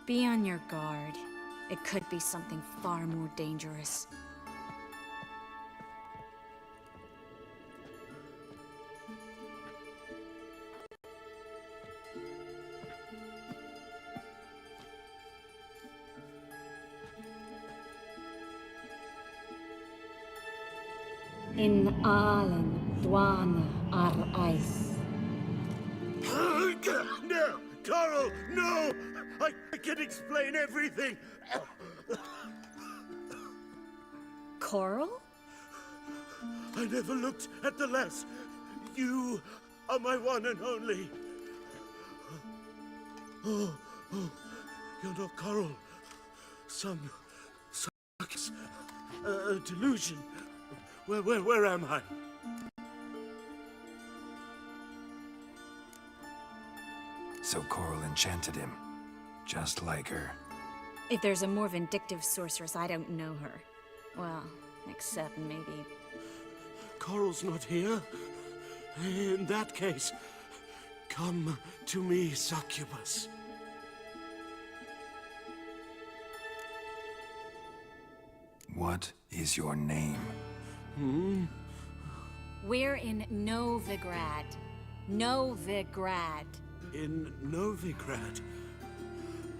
Be on your guard. It could be something far more dangerous. In Allen, Dwana, ar Ice. No! Carl, no! I can explain everything! Coral? I never looked at the lass. You are my one and only. Oh, you're not Coral. some delusion. Where am I? So Coral enchanted him, just like her. If there's a more vindictive sorceress, I don't know her. Well, except maybe... Coral's not here. In that case, come to me, succubus. What is your name? We're in Novigrad. Novigrad. In Novigrad?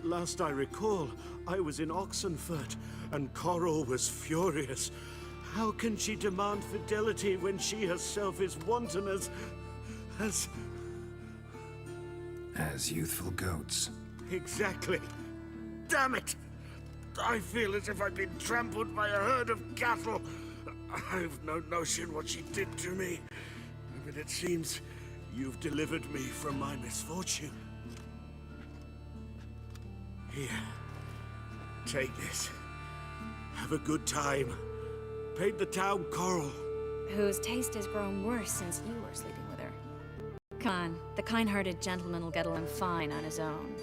Last I recall, I was in Oxenfurt, and Coral was furious. How can she demand fidelity when she herself is wanton as youthful goats. Exactly. Damn it! I feel as if I've been trampled by a herd of cattle. I've no notion what she did to me, but it seems you've delivered me from my misfortune. Here, take this. Have a good time. Paint the town Coral. Whose taste has grown worse since you were sleeping with her. Come on, the kind-hearted gentleman will get along fine on his own.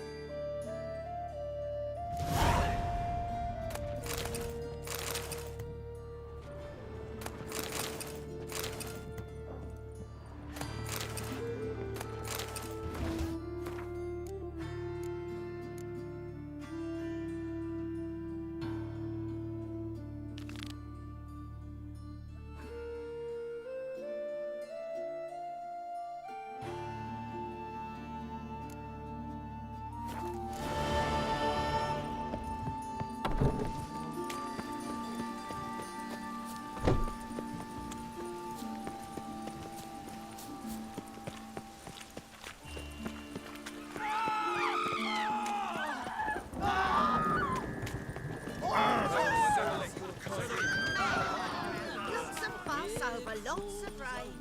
Lots of rain.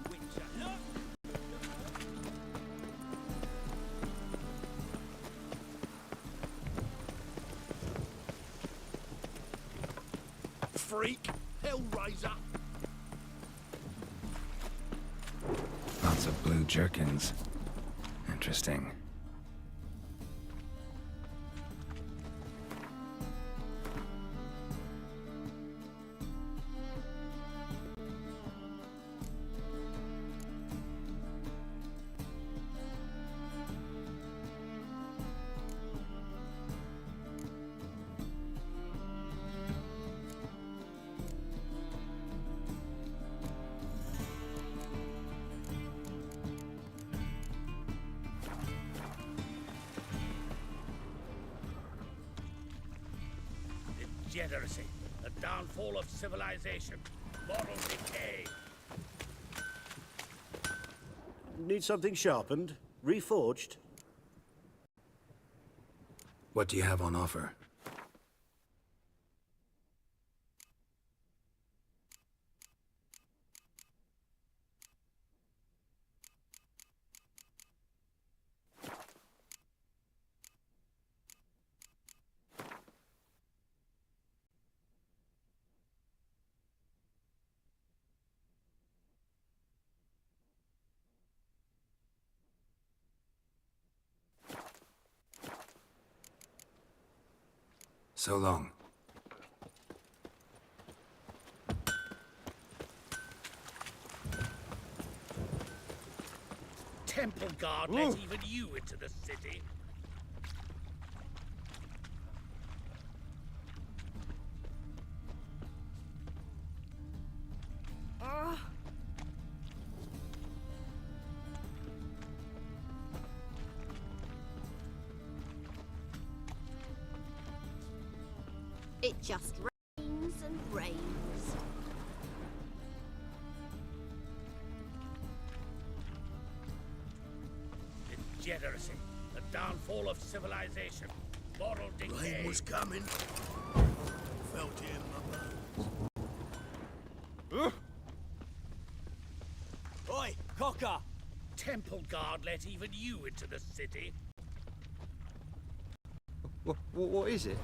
Freak! Hellraiser! Lots of blue jerkins. Interesting. Degeneracy, the downfall of civilization, moral decay. Need something sharpened? Reforged? What do you have on offer? So long. Temple guard let even you into the city. It just rains and rains. Degeneracy, the downfall of civilization, moral decay. Rain was coming. Felt it in my bones. Oi, Cocker! Temple guard let even you into the city. What is it?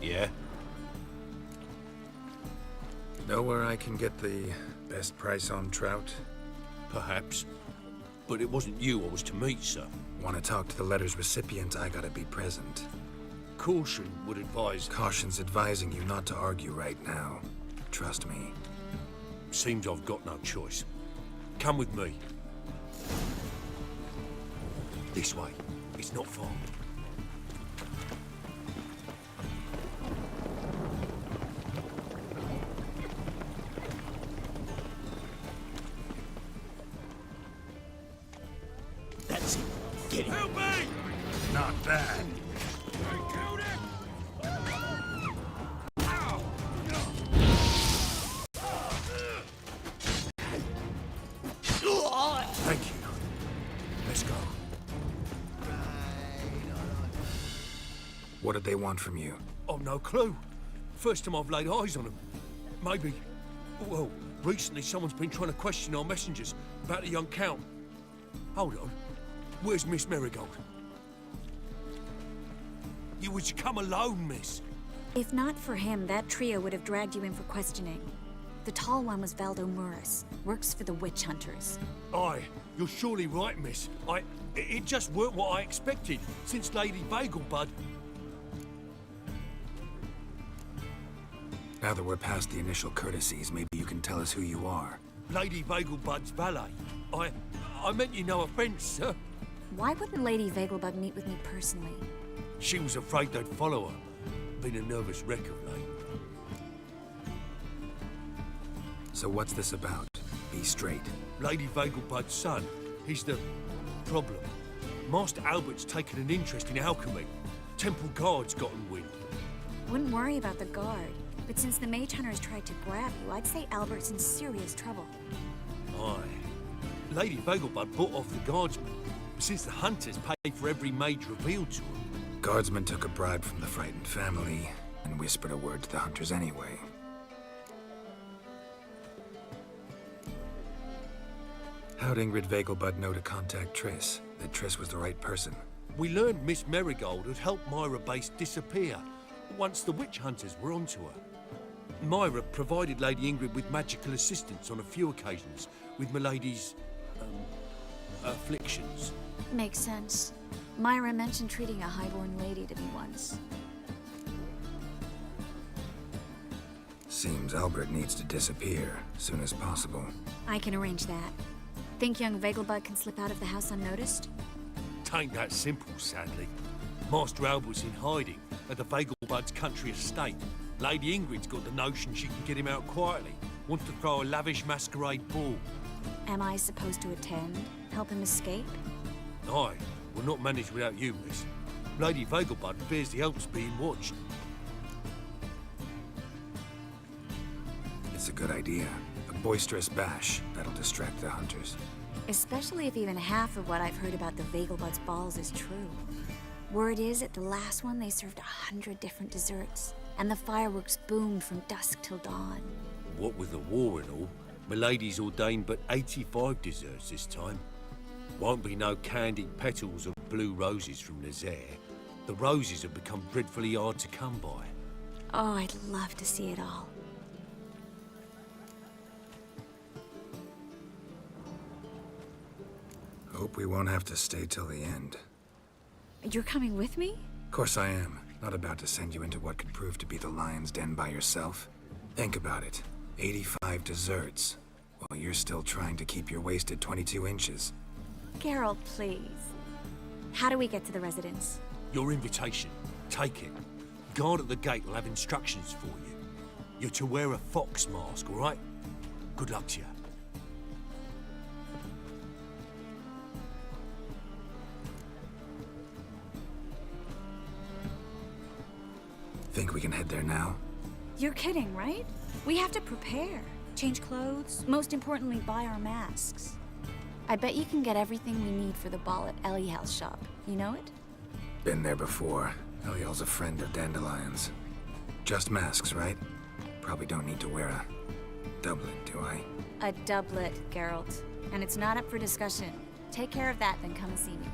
Yeah? Know where I can get the best price on trout? Perhaps. But it wasn't you I was to meet, sir. Want to talk to the letter's recipient, I gotta be present. Caution would advise... Caution's advising you not to argue right now. Trust me. Seems I've got no choice. Come with me. This way. It's not far. That's it. Get him. Help me! Not bad. Thank you. Let's go. What did they want from you? I've no clue. First time I've laid eyes on them. Maybe... Well, recently someone's been trying to question our messengers about the young Count. Hold on. Where's Miss Marigold? You was to come alone, miss. If not for him, that trio would have dragged you in for questioning. The tall one was Valdo Murris, works for the witch hunters. Aye, you're surely right, miss. It just weren't what I expected, since Lady Bagelbud... Now that we're past the initial courtesies, maybe you can tell us who you are. Lady Bagelbud's valet. I meant you no offence, sir. Why wouldn't Lady Vegelbud meet with me personally? She was afraid they'd follow her. Been a nervous wreck of late. So what's this about? Be straight. Lady Vegelbud's son. He's the problem. Master Albert's taken an interest in alchemy. Temple Guard's gotten wind. Wouldn't worry about the guard, but since the mage hunters tried to grab you, I'd say Albert's in serious trouble. Aye. Lady Vegelbud bought off the guardsmen, since the hunters pay for every mage revealed to them. Guardsmen took a bribe from the frightened family and whispered a word to the hunters anyway. How'd Ingrid Vegelbud know to contact Triss? That Triss was the right person? We learned Miss Marigold had helped Myra Base disappear once the witch hunters were onto her. Myra provided Lady Ingrid with magical assistance on a few occasions with Milady's, afflictions. Makes sense. Myra mentioned treating a highborn lady to me once. Seems Albert needs to disappear soon as possible. I can arrange that. Think young Vegelbud can slip out of the house unnoticed? Tain't that simple, sadly. Master Albert's in hiding at the Vegelbud's country estate. Lady Ingrid's got the notion she can get him out quietly. Wants to throw a lavish masquerade ball. Am I supposed to attend? Help him escape? Aye, we'll not manage without you, miss. Lady Vegelbud fears the Alps being watched. It's a good idea. A boisterous bash that'll distract the hunters. Especially if even half of what I've heard about the Vegelbud's balls is true. Word is, at the last one, they served 100 different desserts, and the fireworks boomed from dusk till dawn. What with the war and all, Milady's ordained but 85 desserts this time. Won't be no candied petals of blue roses from Nazaire. The roses have become dreadfully hard to come by. Oh, I'd love to see it all. Hope we won't have to stay till the end. You're coming with me? Of course I am. Not about to send you into what could prove to be the lion's den by yourself. Think about it. 85 desserts, while you're still trying to keep your waist at 22 inches. Geralt, please. How do we get to the residence? Your invitation. Take it. Guard at the gate will have instructions for you. You're to wear a fox mask, all right? Good luck to you. Think we can head there now? You're kidding, right? We have to prepare. Change clothes. Most importantly, buy our masks. I bet you can get everything we need for the ball at Eliel's shop. You know it? Been there before. Eliel's a friend of Dandelion's. Just masks, right? Probably don't need to wear a doublet, do I? A doublet, Geralt. And it's not up for discussion. Take care of that, then come and see me.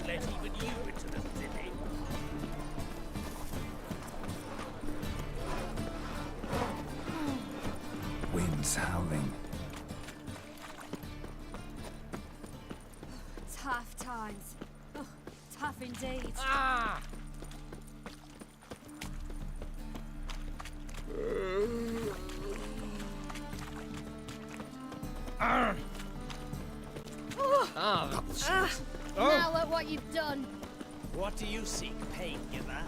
won't let even you into the city. Winds howling. Tough times. Oh, tough indeed. Ah! Now look what you've done. What do you seek, pain giver?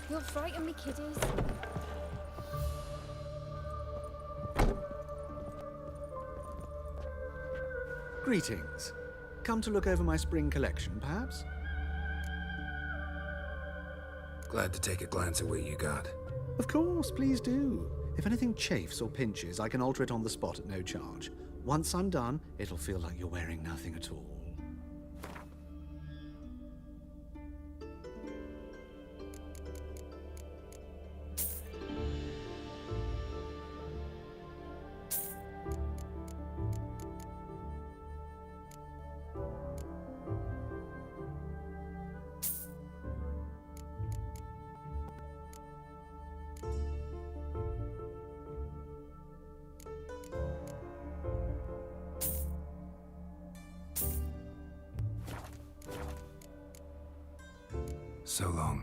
You'll frighten me, kiddies. Greetings. Come to look over my spring collection, perhaps? Glad to take a glance at what you got. Of course, please do. If anything chafes or pinches, I can alter it on the spot at no charge. Once I'm done, it'll feel like you're wearing nothing at all. So long.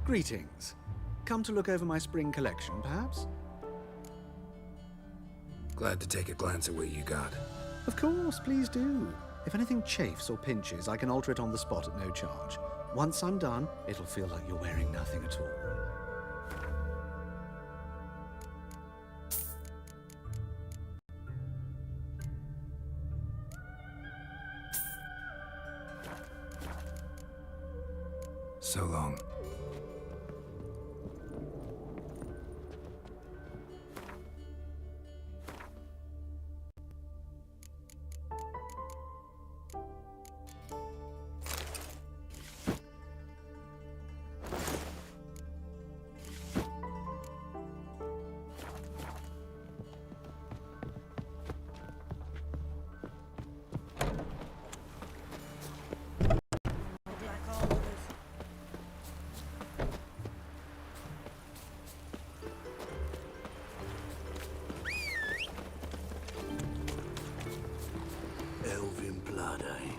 Greetings. Come to look over my spring collection, perhaps? Glad to take a glance at what you got. Of course, please do. If anything chafes or pinches, I can alter it on the spot at no charge. Once I'm done, it'll feel like you're wearing nothing at all. So long. Elven blood, eh?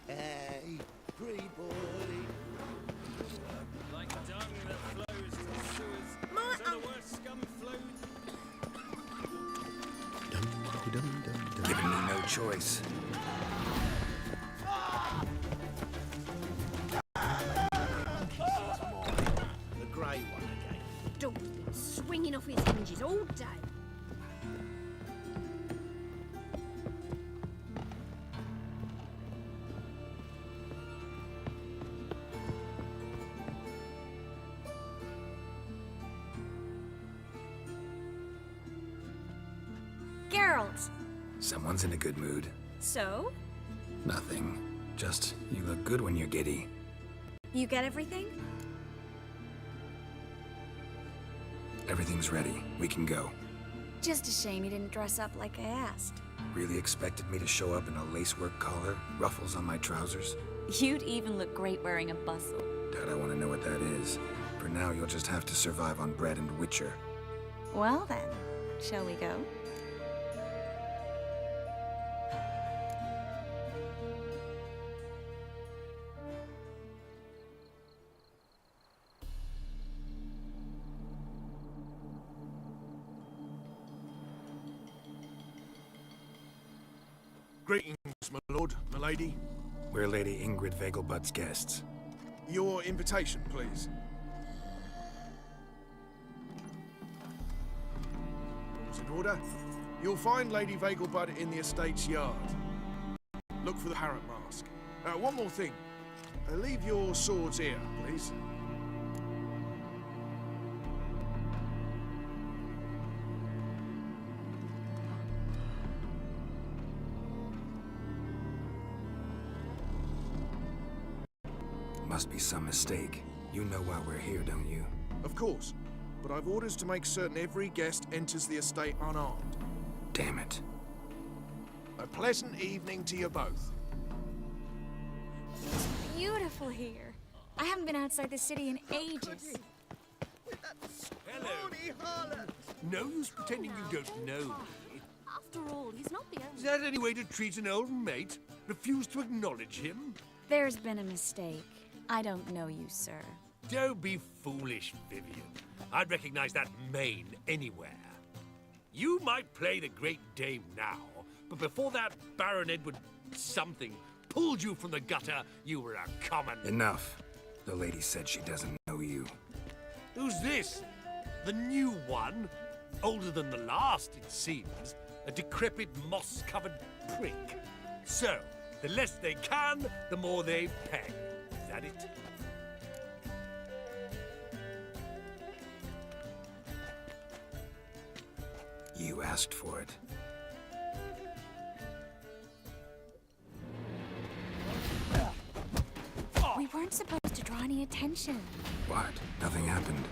Hey, pretty boy. Like dung that flows to the sewers, so the worst scum flows. Giving me no choice. The grey one again. Dog's been swinging off his hinges all day. Geralt! Someone's in a good mood. So? Nothing. Just, you look good when you're giddy. You get everything? Everything's ready. We can go. Just a shame you didn't dress up like I asked. Really expected me to show up in a lacework collar, ruffles on my trousers? You'd even look great wearing a bustle. Doubt I want to know what that is. For now, you'll just have to survive on bread and Witcher. Well then, shall we go? Greetings, my lord, my lady. We're Lady Ingrid Vegelbud's guests. Your invitation, please. order. You'll find Lady Vegelbud in the estate's yard. Look for the parrot mask. One more thing. Leave your swords here, please. Must be some mistake. You know why we're here, don't you? Of course. But I've orders to make certain every guest enters the estate unarmed. Damn it. A pleasant evening to you both. It's beautiful here. I haven't been outside the city in ages. Hello. No use pretending you don't know me. After all, he's not the only... Is that any way to treat an old mate? Refuse to acknowledge him? There's been a mistake. I don't know you, sir. Don't be foolish, Vivian. I'd recognize that mane anywhere. You might play the Great Dame now, but before that Baron Edward something pulled you from the gutter, you were a common... Enough. The lady said she doesn't know you. Who's this? The new one? Older than the last, it seems. A decrepit, moss-covered prick. So, the less they can, the more they pay. Is that it? You asked for it. We weren't supposed to draw any attention. What? Nothing happened.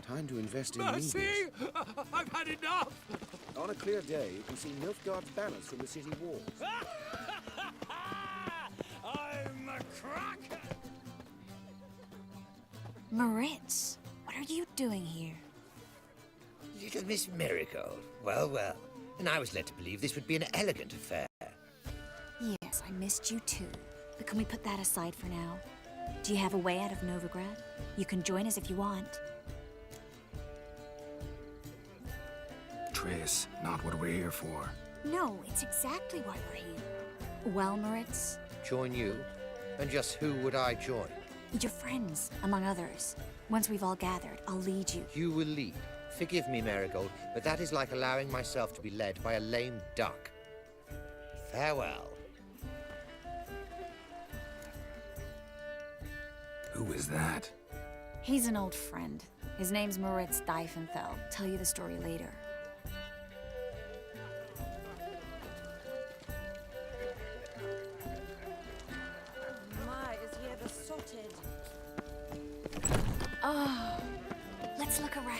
Time to invest in Mercy! meetings. I've had enough! On a clear day, you can see Nilfgaard's banners from the city walls. I'm a cracker! Moritz, what are you doing here? Little Miss Marigold. Well, well. And I was led to believe this would be an elegant affair. Yes, I missed you too. But can we put that aside for now? Do you have a way out of Novigrad? You can join us if you want. Triss, not what we're here for. No, it's exactly why we're here. Well, Moritz? Join you? And just who would I join? Your friends, among others. Once we've all gathered, I'll lead you. You will lead. Forgive me, Marigold, but that is like allowing myself to be led by a lame duck. Farewell. Who is that? He's an old friend. His name's Moritz Diefenfeld. Tell you the story later. My, is he ever sorted? Oh, let's look around.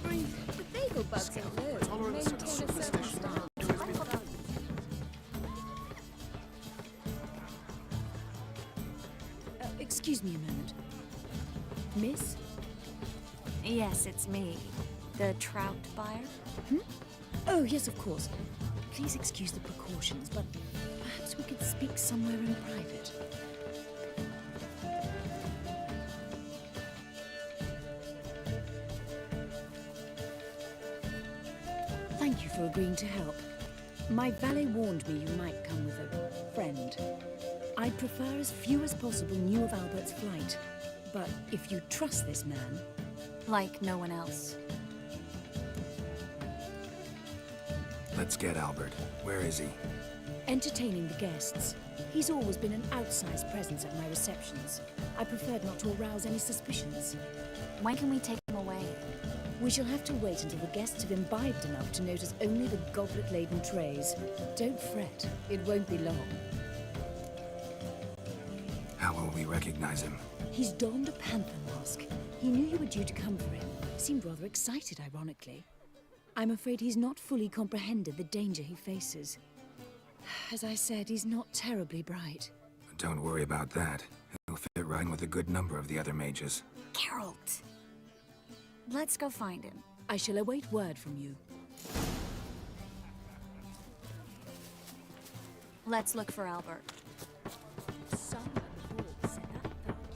The bagel bugs are low. Maintain a certain style. Excuse me a moment. Miss? Yes, it's me. The trout buyer? Hmm? Oh, yes, of course. Please excuse the precautions, but perhaps we could speak somewhere in private. Thank you for agreeing to help. My valet warned me you might come with a friend. I'd prefer as few as possible knew of Albert's flight. But if you trust this man... Like no one else. Let's get Albert. Where is he? Entertaining the guests. He's always been an outsized presence at my receptions. I preferred not to arouse any suspicions. When can we take him away? We shall have to wait until the guests have imbibed enough to notice only the goblet-laden trays. Don't fret. It won't be long. How will we recognize him? He's donned a panther mask. He knew you were due to come for him. Seemed rather excited, ironically. I'm afraid he's not fully comprehended the danger he faces. As I said, he's not terribly bright. Don't worry about that. He'll fit right in with a good number of the other mages. Geralt! Let's go find him. I shall await word from you. Let's look for Albert.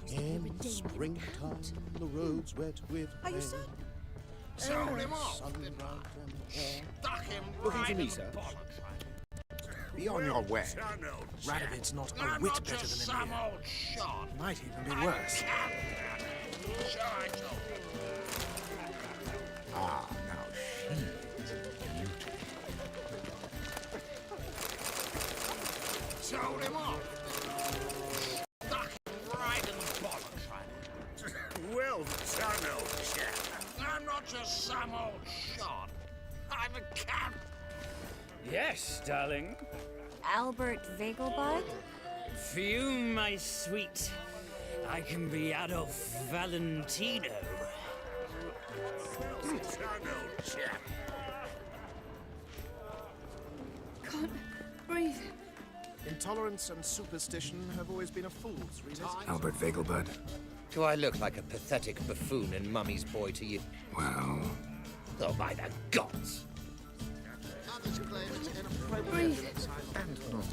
In springtime, the roads wet with Are you rain. certain? Sold him off. Stuck him Looking right to me, in sir? Be on your way. Radovid's not a whit better than Emir. Might even be worse. Ah, now she's beautiful. Told him off. Stuck him right in the bollocks. Well done, old chap. I'm not just some old shot. I'm a cat. Yes, darling. Albert Vegelbud? For you, my sweet, I can be Adolf Valentino. Well done, old chap. Can't breathe. Intolerance and superstition have always been a fool's remit. Albert Vegelbud. Do I look like a pathetic buffoon and Mummy's boy to you? Well... Oh, by the gods! Others claim it's inappropriate and not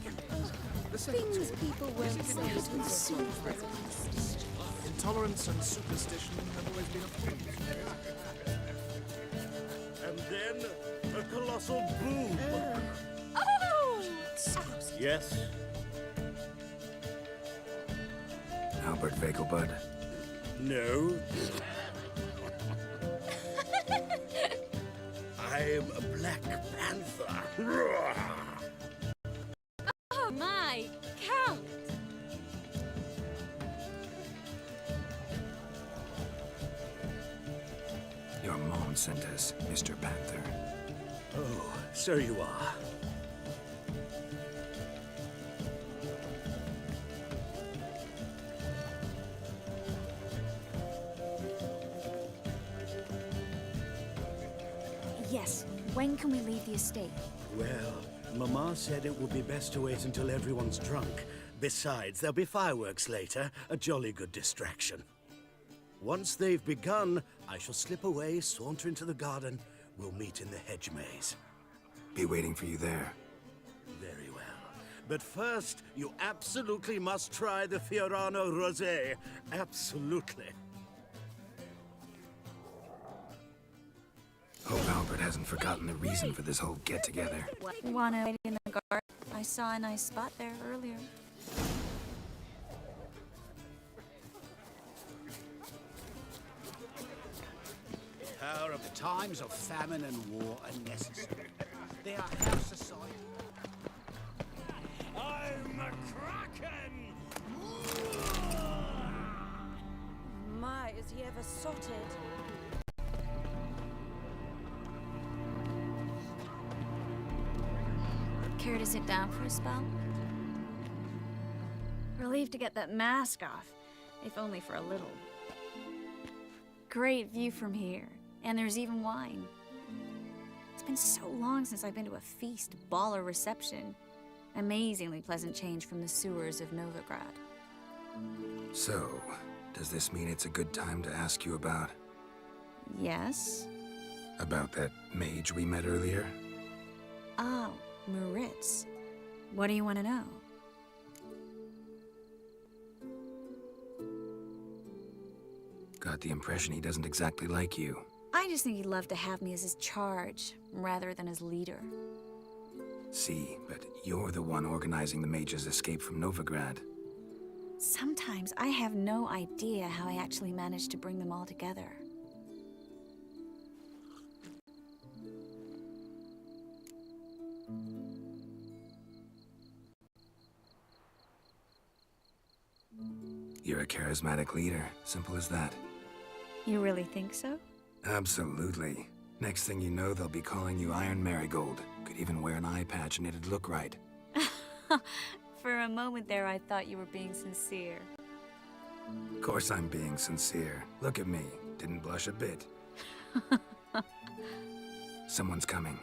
The things people won't say will soon resist. Intolerance and superstition have always been a fool's remit. And then, a colossal boom. Oh! Yes? Albert Vegelbud. No. I am a Black Panther. Oh my, Count! Your mom sent us, Mr. Panther. Oh, so you are. Yes. When can we leave the estate? Well, Mama said it would be best to wait until everyone's drunk. Besides, there'll be fireworks later, a jolly good distraction. Once they've begun, I shall slip away, saunter into the garden. We'll meet in the hedge maze. Be waiting for you there. Very well. But first, you absolutely must try the Fiorano Rosé. Absolutely. Hope Albert hasn't forgotten the reason for this whole get-together. Wanna wait in the garden? I saw a nice spot there earlier. Power of the times of famine and war are necessary. They are how society. I'm a kraken! My, is he ever sorted? Care to sit down for a spell? Relieved to get that mask off, if only for a little. Great view from here, and there's even wine. It's been so long since I've been to a feast, ball, or reception. Amazingly pleasant change from the sewers of Novigrad. So, does this mean it's a good time to ask you about... Yes? About that mage we met earlier? Oh, Moritz. What do you want to know? Got the impression he doesn't exactly like you. I just think he'd love to have me as his charge, rather than his leader. See, but you're the one organizing the mage's escape from Novigrad. Sometimes I have no idea how I actually managed to bring them all together. You're a charismatic leader. Simple as that. You really think so? Absolutely. Next thing you know, they'll be calling you Iron Marigold. Could even wear an eye patch and it'd look right. For a moment there, I thought you were being sincere. Of course I'm being sincere. Look at me. Didn't blush a bit. Someone's coming.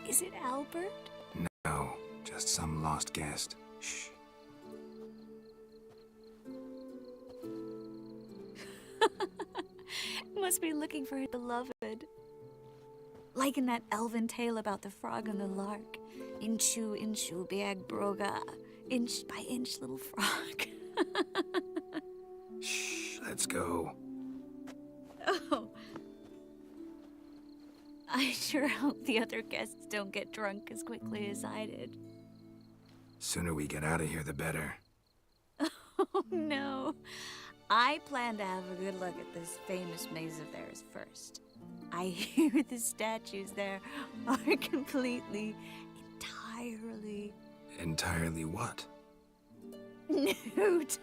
Is it Albert? No, just some lost guest. Shh. Must be looking for his beloved. Like in that elven tale about the frog and the lark. Inchu, inchu, biag broga. Inch by inch, little frog. Shh, let's go. Oh. I sure hope the other guests don't get drunk as quickly as I did. Sooner we get out of here, the better. Oh, no. I plan to have a good look at this famous maze of theirs first. I hear the statues there are entirely... Entirely what? nude.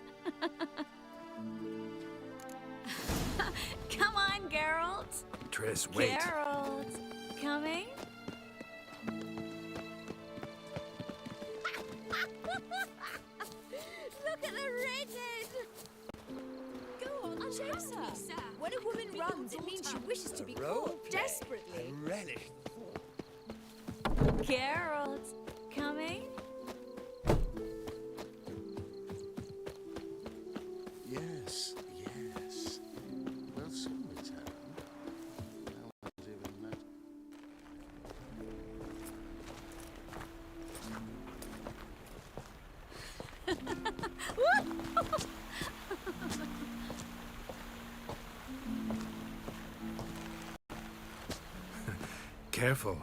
Come on, Geralt. Triss, wait. Geralt, coming? Look at the redhead! Go on, chase her. When a woman runs, it means she wishes to be caught desperately. Relish. Geralt, coming? Yes, yes. Well, soon return. No one's even met. Careful.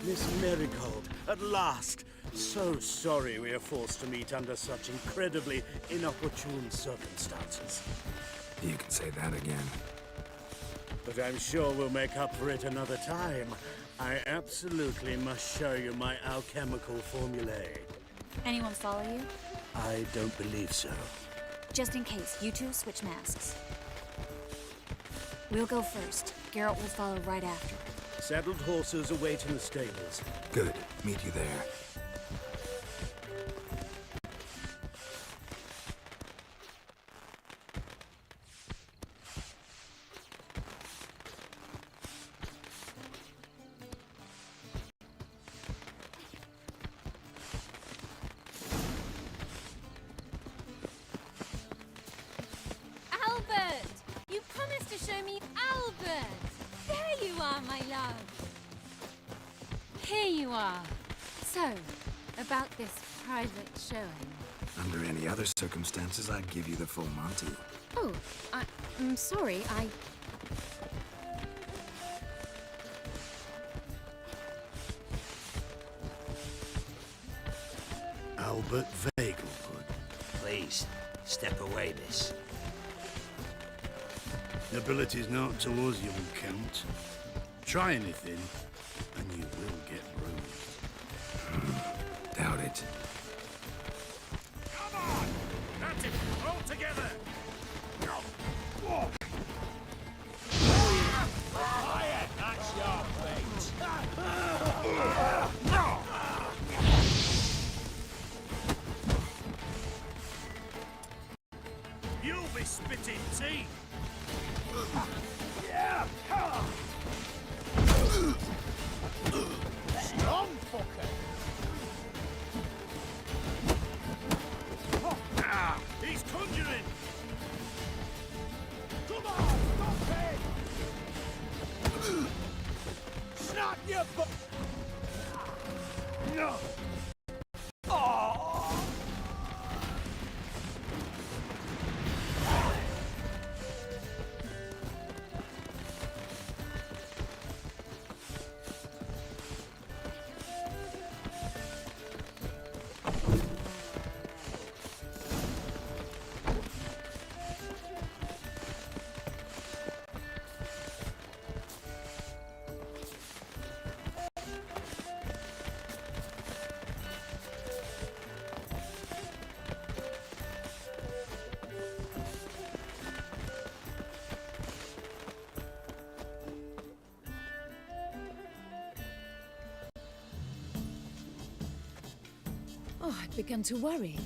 Miss Marigold, at last! So sorry we are forced to meet under such incredibly inopportune circumstances. You can say that again. But I'm sure we'll make up for it another time. I absolutely must show you my alchemical formulae. Anyone follow you? I don't believe so. Just in case, you two switch masks. We'll go first. Geralt will follow right after. Saddled horses await in the stables. Good. Meet you there. Albert! You promised to show me Albert! There you are, my love. Here you are. So, about this private showing. Under any other circumstances, I'd give you the full Monty. Oh, I'm sorry, Albert Vagelwood. Please, step away, miss. Nobility's not to us, young count. Try anything, and you will get bruised. Doubt it. Come on! That's it! All together! Quiet! That's your fate! You'll be spitting teeth! Yeah! Strong fucker! Ah, he's conjuring! Come on, stop it! Snap your butt! No! Oh! Oh, I'd begun to worry.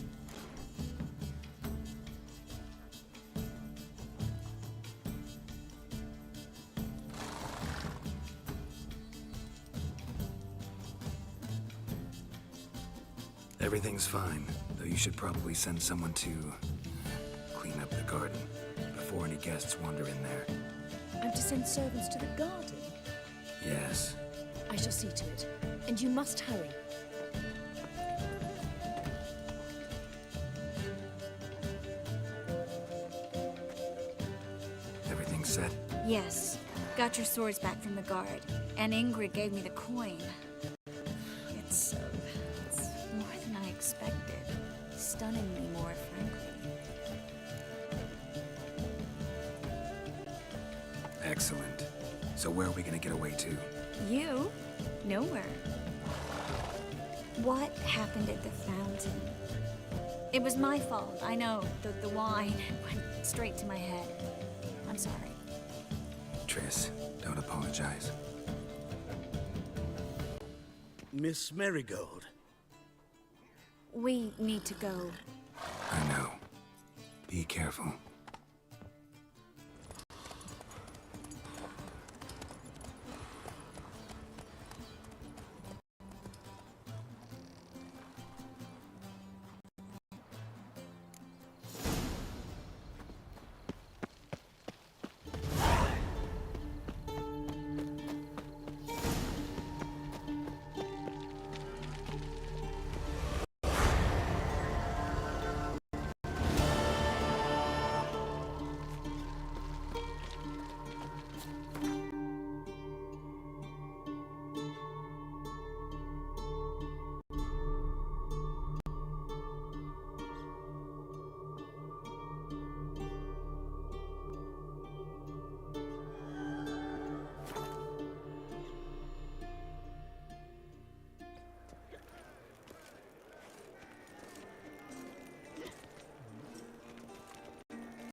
Everything's fine, though you should probably send someone to clean up the garden before any guests wander in there. I'm to send servants to the garden. Yes. I shall see to it. And you must hurry. Everything set? Yes. Got your swords back from the guard. And Ingrid gave me the coin. It's more than I expected. Stunningly more, frankly. Excellent. So where are we gonna get away to? You? Nowhere. What happened at the fountain? It was my fault, I know. The wine went straight to my head. I'm sorry. Triss, don't apologize. Miss Marigold. We need to go. I know. Be careful.